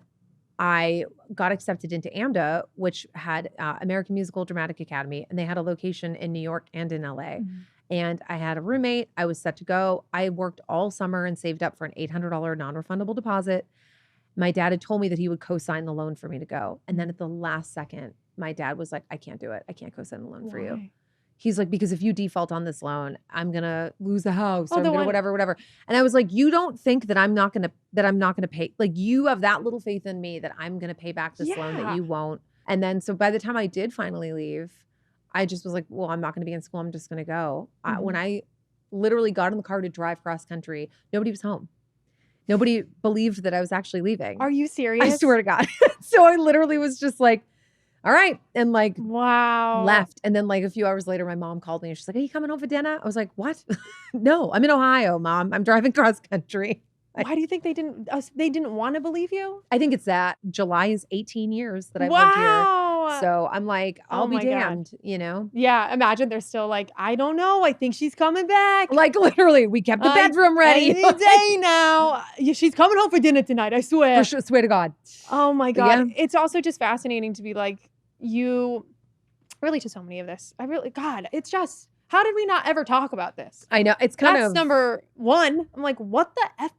I got accepted into AMDA, which had American Musical Dramatic Academy. And they had a location in New York and in LA. And I had a roommate. I was set to go. I worked all summer and saved up for an $800 non-refundable deposit. My dad had told me that he would co-sign the loan for me to go. And then at the last second, my dad was like, I can't do it. I can't co-sign the loan for you. Why? He's like, because if you default on this loan, I'm going to lose the house. Oh, I'm the going to one- whatever. And I was like, you don't think that I'm not going to pay. Like you have that little faith in me that I'm going to pay back this loan that Yeah. you won't. And then, so by the time I did finally leave, I just was like, well, I'm not going to be in school. I'm just going to go. When I literally got in the car to drive cross country, nobody was home. Nobody believed that I was actually leaving. Are you serious? I swear to God. So I literally was just like, all right. And like Wow. left. And then like a few hours later, my mom called me and she's like, are you coming home for dinner? I was like, what? No, I'm in Ohio, Mom. I'm driving cross country. Why do you think they didn't want to believe you? I think it's that July is 18 years that I've lived here. Wow. So I'm like, I'll Oh be my God. damned, you know? Yeah, imagine they're still like, I don't know. I think she's coming back. Like literally, we kept the bedroom ready. Any day now. Yeah, she's coming home for dinner tonight, I swear. For sure, swear to God. Oh my But God. yeah. It's also just fascinating to be like, you relate to so many of this. God, it's just, how did we not ever talk about this? I know. It's kind That's of number one. I'm like, what the F?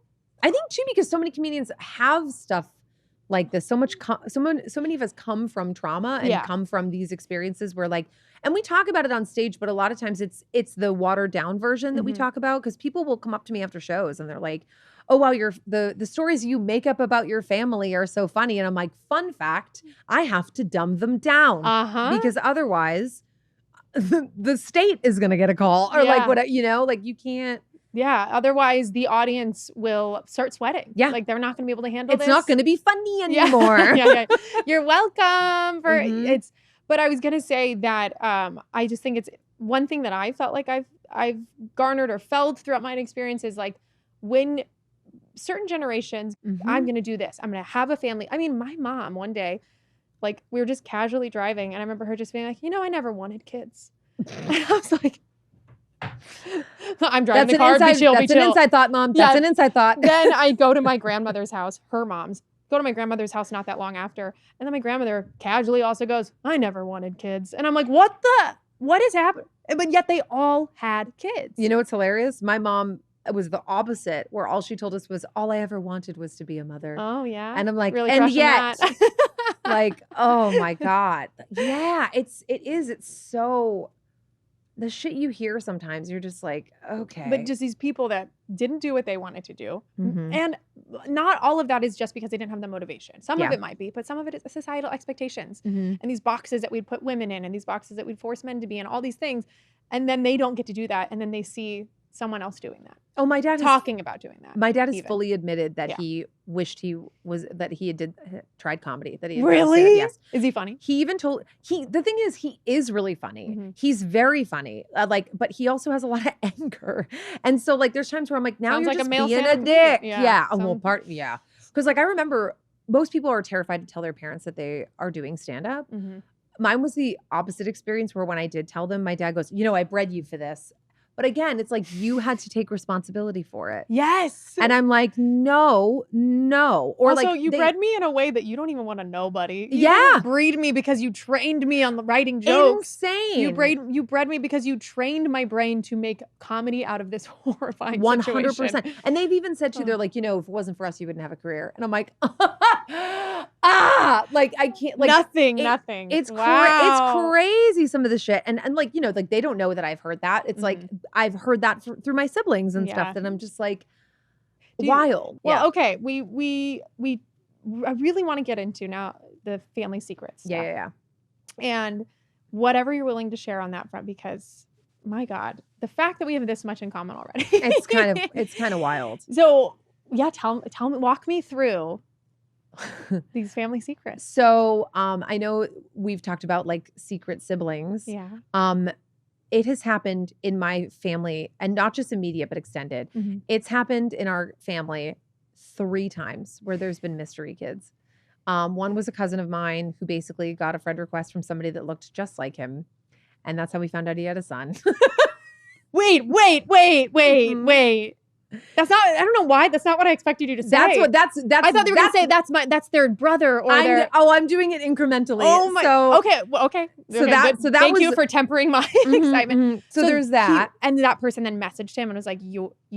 I think too, because so many comedians have stuff like this. So many of us come from trauma and Yeah. come from these experiences where like, and we talk about it on stage, but a lot of times it's the watered down version that we Mhm. talk about because people will come up to me after shows and they're like, oh wow, the stories you make up about your family are so funny. And I'm like, fun fact, I have to dumb them down because otherwise the state is gonna get a call or like Yeah. what, you know, like you can't. Yeah. Otherwise, the audience will start sweating. Yeah. Like they're not going to be able to handle It's this. not going to be funny Yeah. anymore. yeah. You're welcome for Mhm. it's. But I was gonna say that I just think it's one thing that I felt like I've garnered or felt throughout my experience is like when certain generations, Mhm. I'm gonna do this. I'm gonna have a family. I mean, my mom one day, like we were just casually driving, and I remember her just being like, I never wanted kids. And I was like, I'm driving the car. Be chill. That's an inside thought, Mom. Yeah. That's an inside thought. Then I go to my grandmother's house, her mom's. Go to my grandmother's house not that long after. And then my grandmother casually also goes, I never wanted kids. And I'm like, what is happening? But yet they all had kids. You know what's hilarious? My mom was the opposite, where all she told us was, all I ever wanted was to be a mother. Oh, yeah. And I'm like, Really and crushing yet, that. like, oh my God. Yeah, it's so, the shit you hear sometimes, you're just like, okay. But just these people that didn't do what they wanted to do. Mhm. And not all of that is just because they didn't have the motivation. Some of Yeah. it might be, but some of it is societal expectations. Mhm. And these boxes that we'd put women in and these boxes that we'd force men to be in, all these things. And then they don't get to do that. And then they see someone else doing that, Oh, my dad talking about doing that. My dad has even. fully admitted that Yeah. he wished that he had tried comedy. That he had Really? said, yes. Is he funny? He even told the thing is he is really funny. Mhm. He's very funny. But he also has a lot of anger. And so like there's times where I'm like, now Sounds you're like a just male being a stand-up dick. comedian. Yeah. Yeah, Because like I remember most people are terrified to tell their parents that they are doing stand-up. Mm-hmm. Mine was the opposite experience where when I did tell them, my dad goes, I bred you for this. But again, it's like you had to take responsibility for it. Yes. And I'm like, no. Or also, like you bred me in a way that you don't even want to know, buddy. You Yeah. didn't breed me because you trained me on the writing jokes. insane. You bred me because you trained my brain to make comedy out of this horrifying 100%. situation. And they've even said to you, they're like, if it wasn't for us, you wouldn't have a career. And I'm like, like I can't, like nothing. It's wow. it's crazy some of the shit, and like like they don't know that I've heard that. It's like I've heard that through my siblings and stuff. That I'm just like wild. Well, okay, we I really want to get into now the family secrets. Yeah. And whatever you're willing to share on that front, because my God, the fact that we have this much in common already, it's kind of wild. So yeah, tell me, walk me through these family secrets. So I know we've talked about like secret siblings. Yeah. It has happened in my family, and not just immediate, but extended. It's happened in our family 3 times where there's been mystery kids. One was a cousin of mine who basically got a friend request from somebody that looked just like him. And that's how we found out he had a son. Wait. That's not, I don't know why. That's not what I expected you to say. That's I thought you were going to say that's their brother or their. I'm doing it incrementally. Oh my. So, okay. Well, okay. So that Thank was, you for tempering my excitement. So there's that. And that person then messaged him and was like,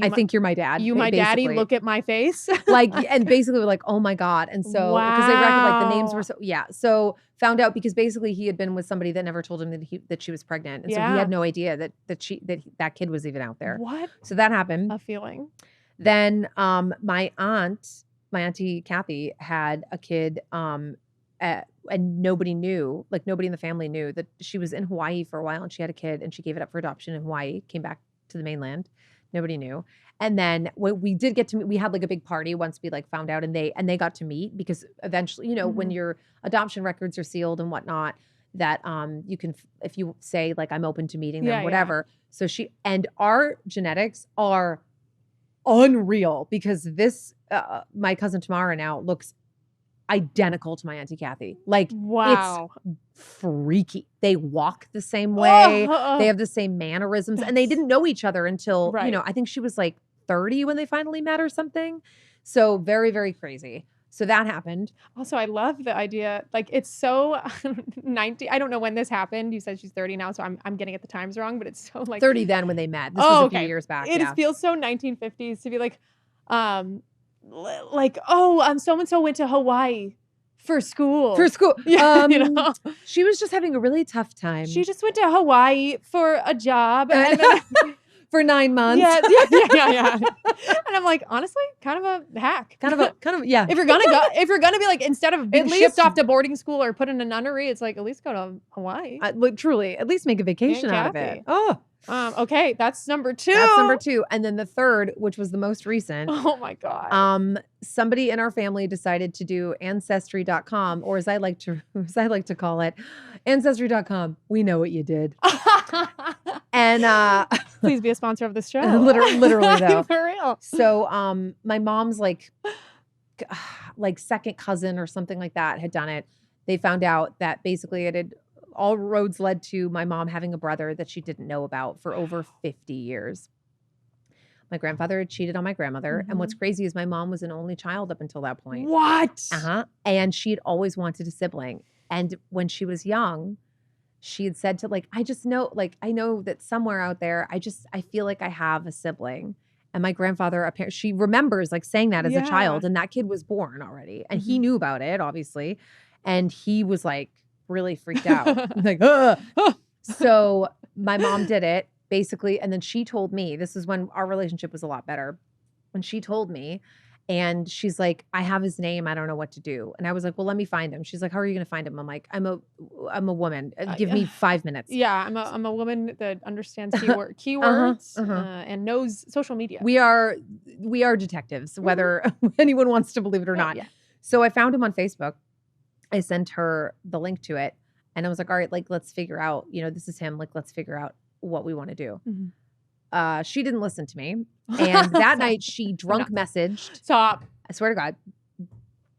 I think you're my dad. You my basically. daddy. Look at my face. And basically we're like, oh my God. And so because they reckoned like the names were so found out because basically he had been with somebody that never told him that she was pregnant, and so he had no idea that kid was even out there. What? So that happened. A feeling. Then my auntie Kathy had a kid, and nobody knew, like nobody in the family knew that she was in Hawaii for a while, and she had a kid, and she gave it up for adoption in Hawaii, came back to the mainland. Nobody knew. And then we did get to meet, we had like a big party once we like found out, and they got to meet because eventually, when your adoption records are sealed and whatnot, that you can, if you say like, I'm open to meeting them, whatever. So she, and our genetics are unreal because this, my cousin Tamara now looks identical to my Auntie Kathy. Like, wow, it's freaky. They walk the same way. They have the same mannerisms, and they didn't know each other until, I think she was like 30 when they finally met or something. So very, very crazy. So that happened. Also, I love the idea. Like, it's so 90. I don't know when this happened. You said she's 30 now, so I'm getting at the times wrong, but it's so like 30 then when they met. This was a few years back. It feels so 1950s to be like, so-and-so went to Hawaii for school. Yeah, she was just having a really tough time. She just went to Hawaii for a job. And then, for 9 months. Yeah. And I'm like, honestly, kind of a hack. Kind of, yeah. If you're gonna be like, instead of being shipped off to boarding school or put in a nunnery, it's like, at least go to Hawaii. Truly, at least make a vacation out of it. Oh. Okay, that's number 2. And then the third, which was the most recent. Oh my God. Somebody in our family decided to do Ancestry.com, or as I like to call it, Ancestry.com. We know what you did. And please be a sponsor of this show. Literally though. For real. So my mom's like second cousin or something like that had done it. They found out that basically all roads led to my mom having a brother that she didn't know about for over 50 years. My grandfather had cheated on my grandmother. And what's crazy is my mom was an only child up until that point. What? And she had always wanted a sibling. And when she was young, she had said to I just know, I know that somewhere out there, I feel like I have a sibling. And my grandfather, apparently, she remembers saying that as a child, and that kid was born already. And he knew about it, obviously. And he was really freaked out. So my mom did it basically. And then she told me, this is when our relationship was a lot better. When she told me, and she's like, I have his name. I don't know what to do. And I was like, well, let me find him. She's like, how are you going to find him? I'm like, I'm a woman. Give me 5 minutes. Yeah. I'm a woman that understands keywords and knows social media. We are detectives, whether anyone wants to believe it or not. Yeah. So I found him on Facebook. I sent her the link to it, and I was like, all right, let's figure out, this is him. Let's figure out what we want to do. She didn't listen to me. And that night she drunk messaged. Stop. I swear to God.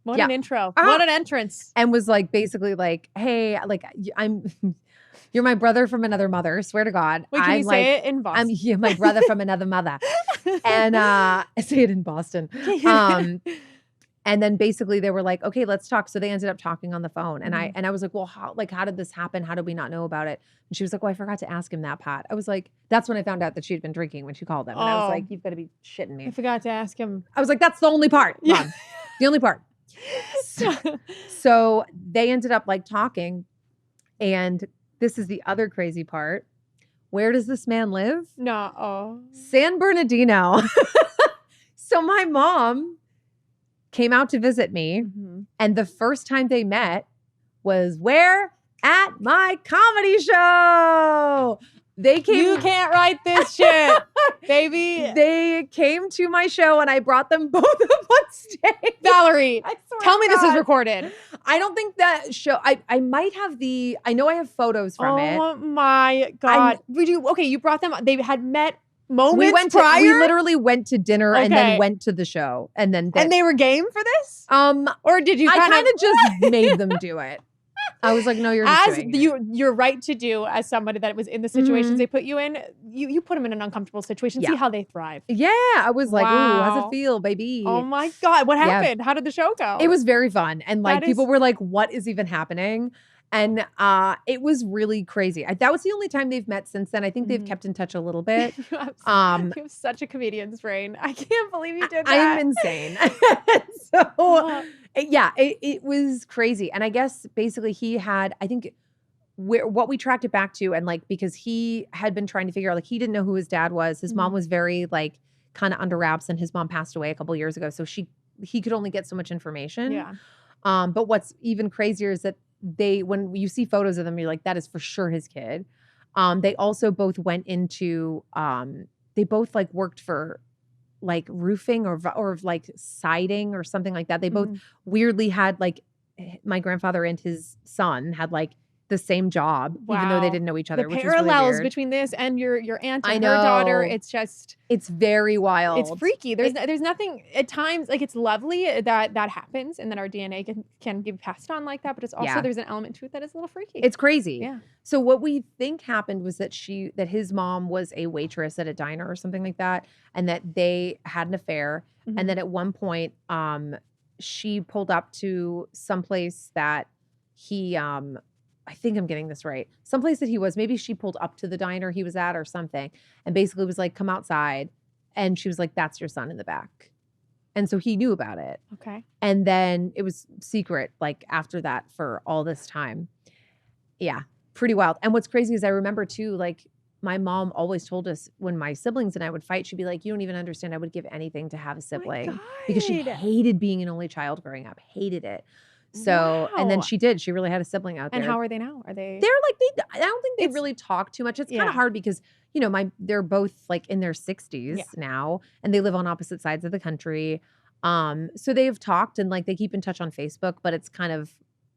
What Yeah. an intro. Ah. What an entrance. And was like, basically like, hey, like you're my brother from another mother. Swear to God. Wait, can I'm you like, say it in Boston? you're my brother from another mother. And I say it in Boston. And then basically they were like, okay, let's talk. So they ended up talking on the phone. And I was like, well, how did this happen? How did we not know about it? And she was like, well, I forgot to ask him that, Pat. I was like, that's when I found out that she'd been drinking when she called him. And I was like, you've got to be shitting me. I forgot to ask him. I was like, that's the only part, Mom. The only part. So they ended up like talking. And this is the other crazy part. Where does this man live? No. Oh. San Bernardino. So my mom came out to visit me. Mm-hmm. And the first time they met was where? At my comedy show. They came. You can't write this shit, baby. They came to my show and I brought them both up on stage. Valerie, I swear tell to me this is God. recorded. I don't think that show. I might have I know I have photos from it. Oh my God. You brought them, they had met moments We went prior? we literally went to dinner and then Okay. went to the show and then And they were game for this? I Or did you kind of just made them do it. I was like, no, you're just as doing it. you're right to do as somebody that was in the situations Mhm. they put you in, you put them in an uncomfortable situation, see Yeah. how they thrive. Yeah, I was like, ooh, how's Wow. it feel, baby? Oh my God. What Yeah. happened? How did the show go? It was very fun. And like That people is- were like, what is even happening? And it was really crazy. That was the only time they've met since then. I think they've Mhm. kept in touch a little bit. you have you have such a comedian's brain. I can't believe you did that. I'm insane. So Oh. it was crazy. And I guess basically he had, I think what we tracked it back to, and like because he had been trying to figure out, like he didn't know who his dad was. His mom Mhm. was very like kind of under wraps, and his mom passed away a couple years ago. So he could only get so much information. Yeah. But what's even crazier is that when you see photos of them, you're like, that is for sure his kid. They also both went into, they both like worked for like roofing or like siding or something like that. They both Mhm. weirdly had like, my grandfather and his son had like the same job, even though they Wow. didn't know each other, The which was really parallels weird. between this and your aunt I and her daughter, know. it's very wild. it's freaky. There's nothing at times, like it's lovely that happens and that our DNA can be passed on like that, but it's also Yeah. there's an element to it that is a little freaky. It's crazy. Yeah. So what we think happened was that his mom was a waitress at a diner or something like that, and that they had an affair. Mhm. And then at one point, she pulled up to someplace that he, I think I'm getting this right. Someplace that he was, maybe she pulled up to the diner he was at or something, and basically was like, come outside. And she was like, that's your son in the back. And so he knew about it. Okay. And then it was secret, like after that for all this time. Yeah, pretty wild. And what's crazy is I remember too, like my mom always told us when my siblings and I would fight, she'd be like, you don't even understand. I would give anything to have a sibling because she God. hated being an only child growing up, hated it. So, and then Wow. she did. She really had a sibling out there. And how are they now? Are they? They're like, I don't think they It's- really talk too much. It's kind Yeah. of hard because, you know, they're both like in their 60s Yeah. now, and they live on opposite sides of the country. So they've talked and like they keep in touch on Facebook, but it's kind of,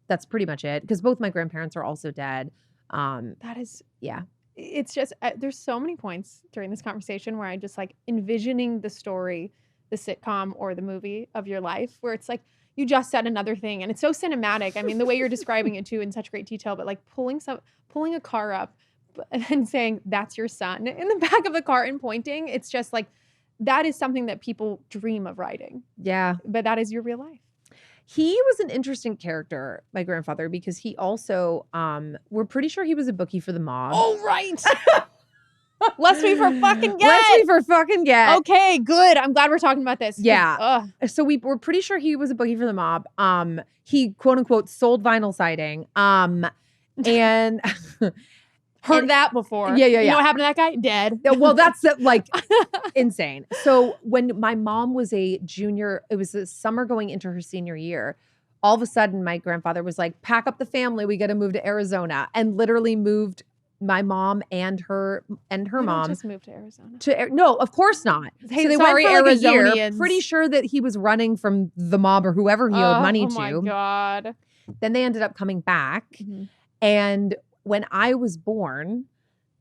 that's pretty much it. Because both my grandparents are also dead. That is, Yeah. it's just, there's so many points during this conversation where I just like envisioning the story, the sitcom or the movie of your life, where it's like, you just said another thing and it's so cinematic. I mean, the way you're describing it too in such great detail, but like pulling a car up and saying, that's your son in the back of the car and pointing, it's just like, that is something that people dream of writing, Yeah. but that is your real life. He was an interesting character, my grandfather, because he also, we're pretty sure he was a bookie for the mob. Oh, right. Lest we for fucking get. Let's see for fucking get. Okay, good. I'm glad we're talking about this. 'cause, Yeah. ugh. So we're pretty sure he was a bookie for the mob. He quote unquote sold vinyl siding. And Heard And- that before. Yeah, yeah, You yeah. know what happened to that guy? Dead. well, that's like insane. So when my mom was a junior, it was the summer going into her senior year. All of a sudden, my grandfather was like, "Pack up the family. We got to move to Arizona," and literally moved my mom and her We don't mom just moved to Arizona. to no, of course not. Hey, so they sorry, went for like a year. Arizonians. Pretty sure that he was running from the mob or whoever he owed money Oh to. my God. Then they ended up coming back. Mhm. And when I was born,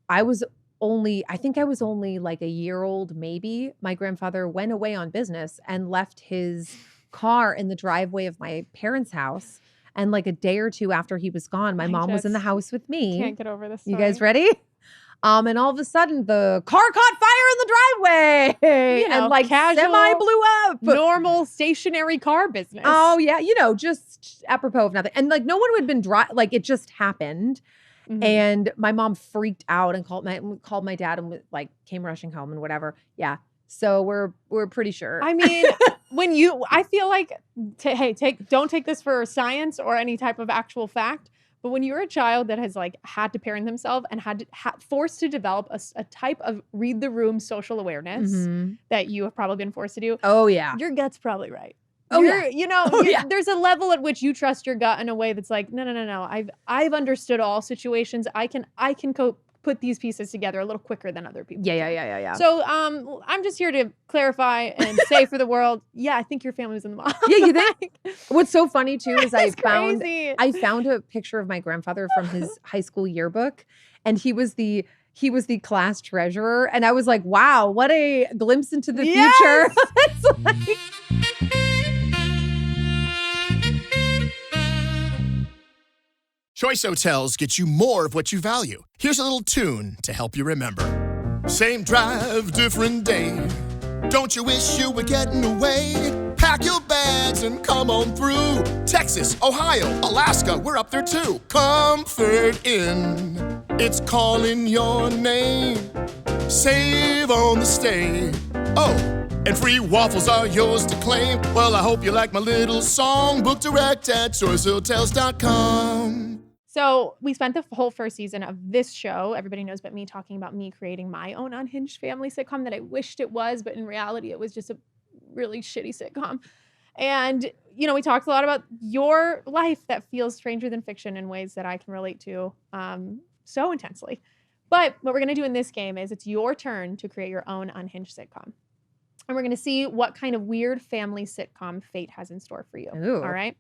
I think I was only like a year old, maybe. My grandfather went away on business and left his car in the driveway of my parents' house. And like a day or two after he was gone, my mom was in the house with me. Can't get over this. You guys ready? And all of a sudden the car caught fire in the driveway. You know, and like casual, semi blew up. Normal stationary car business. Oh yeah, just apropos of nothing. And like no one had been like it just happened. Mhm. And my mom freaked out and called my dad and like came rushing home and whatever. Yeah. So we're pretty sure. I mean, I feel like, don't take this for science or any type of actual fact, but when you're a child that has like had to parent themselves and forced to develop a type of read the room social awareness that you have probably been forced to do. Oh yeah. Your gut's probably right. Oh yeah. There's a level at which you trust your gut in a way that's like, no. I've understood all situations. I can put these pieces together a little quicker than other people. Yeah. So I'm just here to clarify and say for the world, I think your family was in the mob. Yeah, you think? What's so funny too is I found crazy. a picture of my grandfather from his high school yearbook, and he was the class treasurer, and I was like, wow, what a glimpse into the future. It's like, Choice Hotels get you more of what you value. Here's a little tune to help you remember. Same drive, different day. Don't you wish you were getting away? Pack your bags and come on through. Texas, Ohio, Alaska, we're up there too. Comfort Inn, it's calling your name. Save on the stay. Oh, and free waffles are yours to claim. Well, I hope you like my little song. Book direct at choicehotels.com. So we spent the whole first season of this show, everybody knows but me, talking about me creating my own unhinged family sitcom that I wished it was, but in reality it was just a really shitty sitcom. And, we talked a lot about your life that feels stranger than fiction in ways that I can relate to so intensely. But what we're going to do in this game is it's your turn to create your own unhinged sitcom. And we're going to see what kind of weird family sitcom fate has in store for you. Ooh. All right?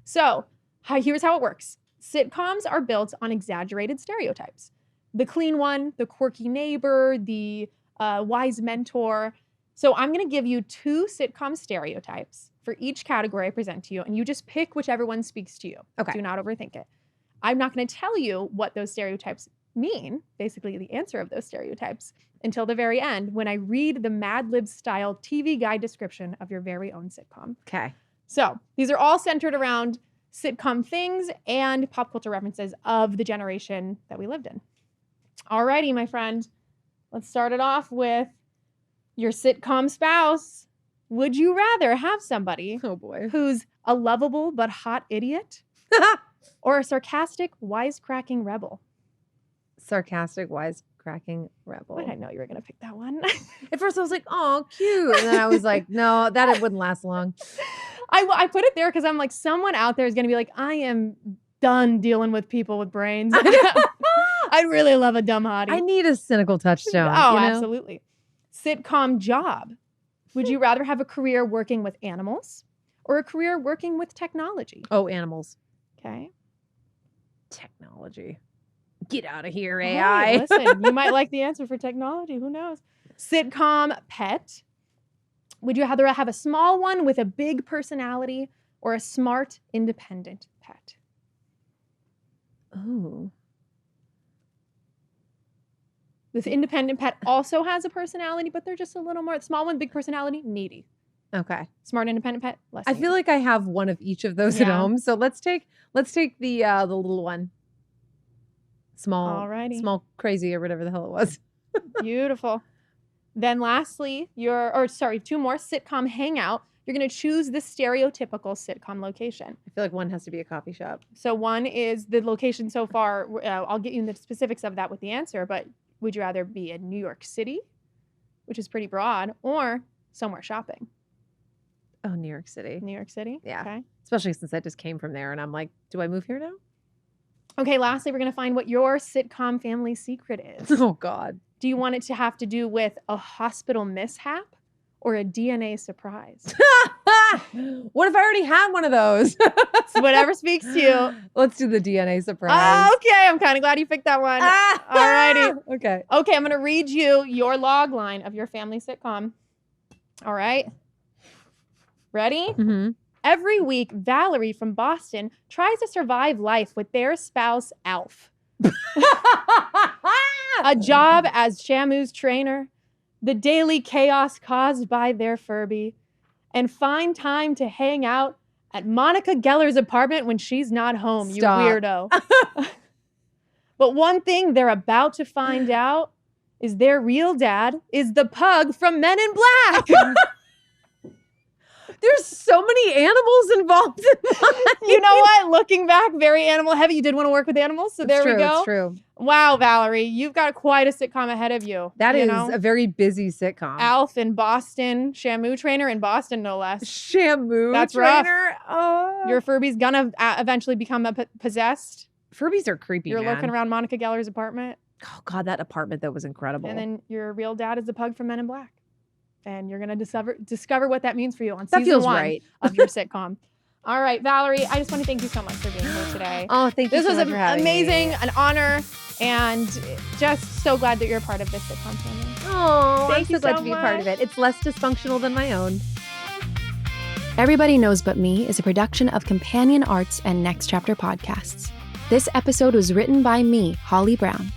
So here's how it works. Sitcoms are built on exaggerated stereotypes. The clean one, the quirky neighbor, the wise mentor. So I'm going to give you 2 sitcom stereotypes for each category I present to you, and you just pick whichever one speaks to you. Okay. Do not overthink it. I'm not going to tell you what those stereotypes mean, basically the answer of those stereotypes, until the very end when I read the Mad Lib style TV guide description of your very own sitcom. Okay. So these are all centered around sitcom things and pop culture references of the generation that we lived in. Alrighty, my friend. Let's start it off with your sitcom spouse. Would you rather have somebody who's a lovable but hot idiot or a sarcastic, wisecracking rebel? Sarcastic, wisecracking rebel. I didn't know you were going to pick that one. At first I was like, oh, cute. And then I was like, no, that it wouldn't last long. I put it there because I'm like, someone out there is going to be like, I am done dealing with people with brains. I really love a dumb hottie. I need a cynical touchstone. Oh, absolutely. Sitcom job. Would you rather have a career working with animals or a career working with technology? Oh, animals. Okay. Technology. Get out of here, Hey, AI. listen, you might like the answer for technology. Who knows? Sitcom pet. Would you rather have a small one with a big personality or a smart, independent pet? Oh. This independent pet also has a personality, but they're just a little more small one, big personality, needy. Okay. Smart, independent pet, less I needy. feel like I have one of each of those at home. So let's take the little one. Small, Alrighty. small, crazy, or whatever the hell it was. Beautiful. Then lastly, 2 more, sitcom hangout. You're going to choose the stereotypical sitcom location. I feel like one has to be a coffee shop. So one is the location so far. I'll get you in the specifics of that with the answer, but would you rather be in New York City, which is pretty broad, or somewhere shopping? Oh, New York City. New York City? Yeah. Okay. Especially since I just came from there and I'm like, do I move here now? Okay, lastly, we're going to find what your sitcom family secret is. Oh, God. Do you want it to have to do with a hospital mishap or a DNA surprise? What if I already had one of those? So whatever speaks to you. Let's do the DNA surprise. Okay, I'm kind of glad you picked that one. Alrighty. Okay. Okay, I'm going to read you your log line of your family sitcom. All right. Ready? Mm-hmm. Every week, Valerie from Boston tries to survive life with their spouse, Alf. A job as Shamu's trainer, the daily chaos caused by their Furby, and find time to hang out at Monica Geller's apartment when she's not home, Stop. you weirdo. But one thing they're about to find out is their real dad is the pug from Men in Black. There's so many animals involved in that. You know what? Looking back, very animal heavy. You did want to work with animals, so there we go. It's true. Wow, Valerie, you've got quite a sitcom ahead of you. That you is know? a very busy sitcom. Alf in Boston, Shamu trainer in Boston, no less. Shamu That's rough. trainer. Oh. Your Furby's gonna eventually become possessed. Furbies are creepy, You're man. lurking around Monica Geller's apartment. Oh, God, that apartment, though, was incredible. And then your real dad is the pug from Men in Black. And you're going to discover what that means for you on season 1 right. of your sitcom. All right, Valerie, I just want to thank you so much for being here today. Oh, thank you This so was much for having amazing, me. an honor, and just so glad that you're a part of this sitcom family. Oh, I'm Thank you so glad so to be a part of much. it. It's less dysfunctional than my own. Everybody Knows But Me is a production of Companion Arts and Next Chapter Podcasts. This episode was written by me, Holly Brown.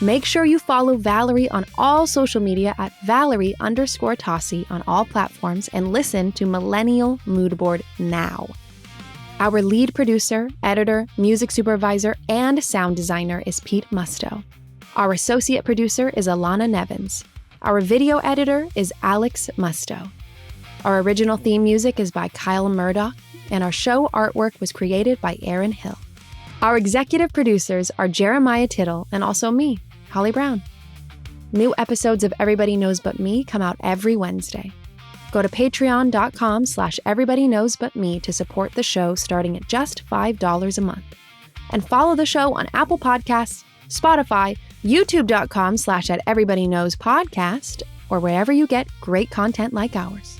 Make sure you follow Valerie on all social media at Valerie_Tosi on all platforms and listen to Millennial Mood Board now. Our lead producer, editor, music supervisor, and sound designer is Pete Musto. Our associate producer is Ilana Nevins. Our video editor is Alex Musto. Our original theme music is by Kyle Murdock, and our show artwork was created by Aaron Hill. Our executive producers are Jeremiah Tittle and also me, Holly Brown. New episodes of Everybody Knows But Me come out every Wednesday. Go to patreon.com/everybodyknowsbutme to support the show starting at just $5 a month. And follow the show on Apple Podcasts, Spotify, youtube.com/@everybodyknowspodcast, or wherever you get great content like ours.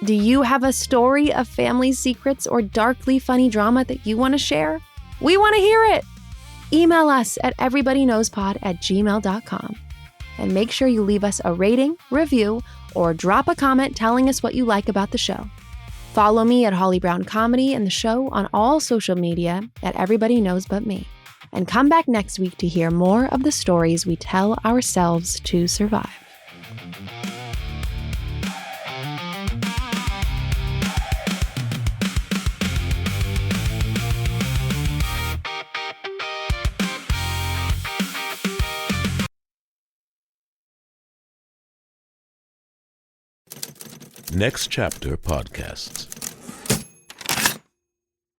Do you have a story of family secrets or darkly funny drama that you want to share? We want to hear it. Email us at everybodyknowspod@gmail.com. And make sure you leave us a rating, review, or drop a comment telling us what you like about the show. Follow me at Holly Brown Comedy and the show on all social media at Everybody Knows But Me. And come back next week to hear more of the stories we tell ourselves to survive. Next Chapter Podcasts.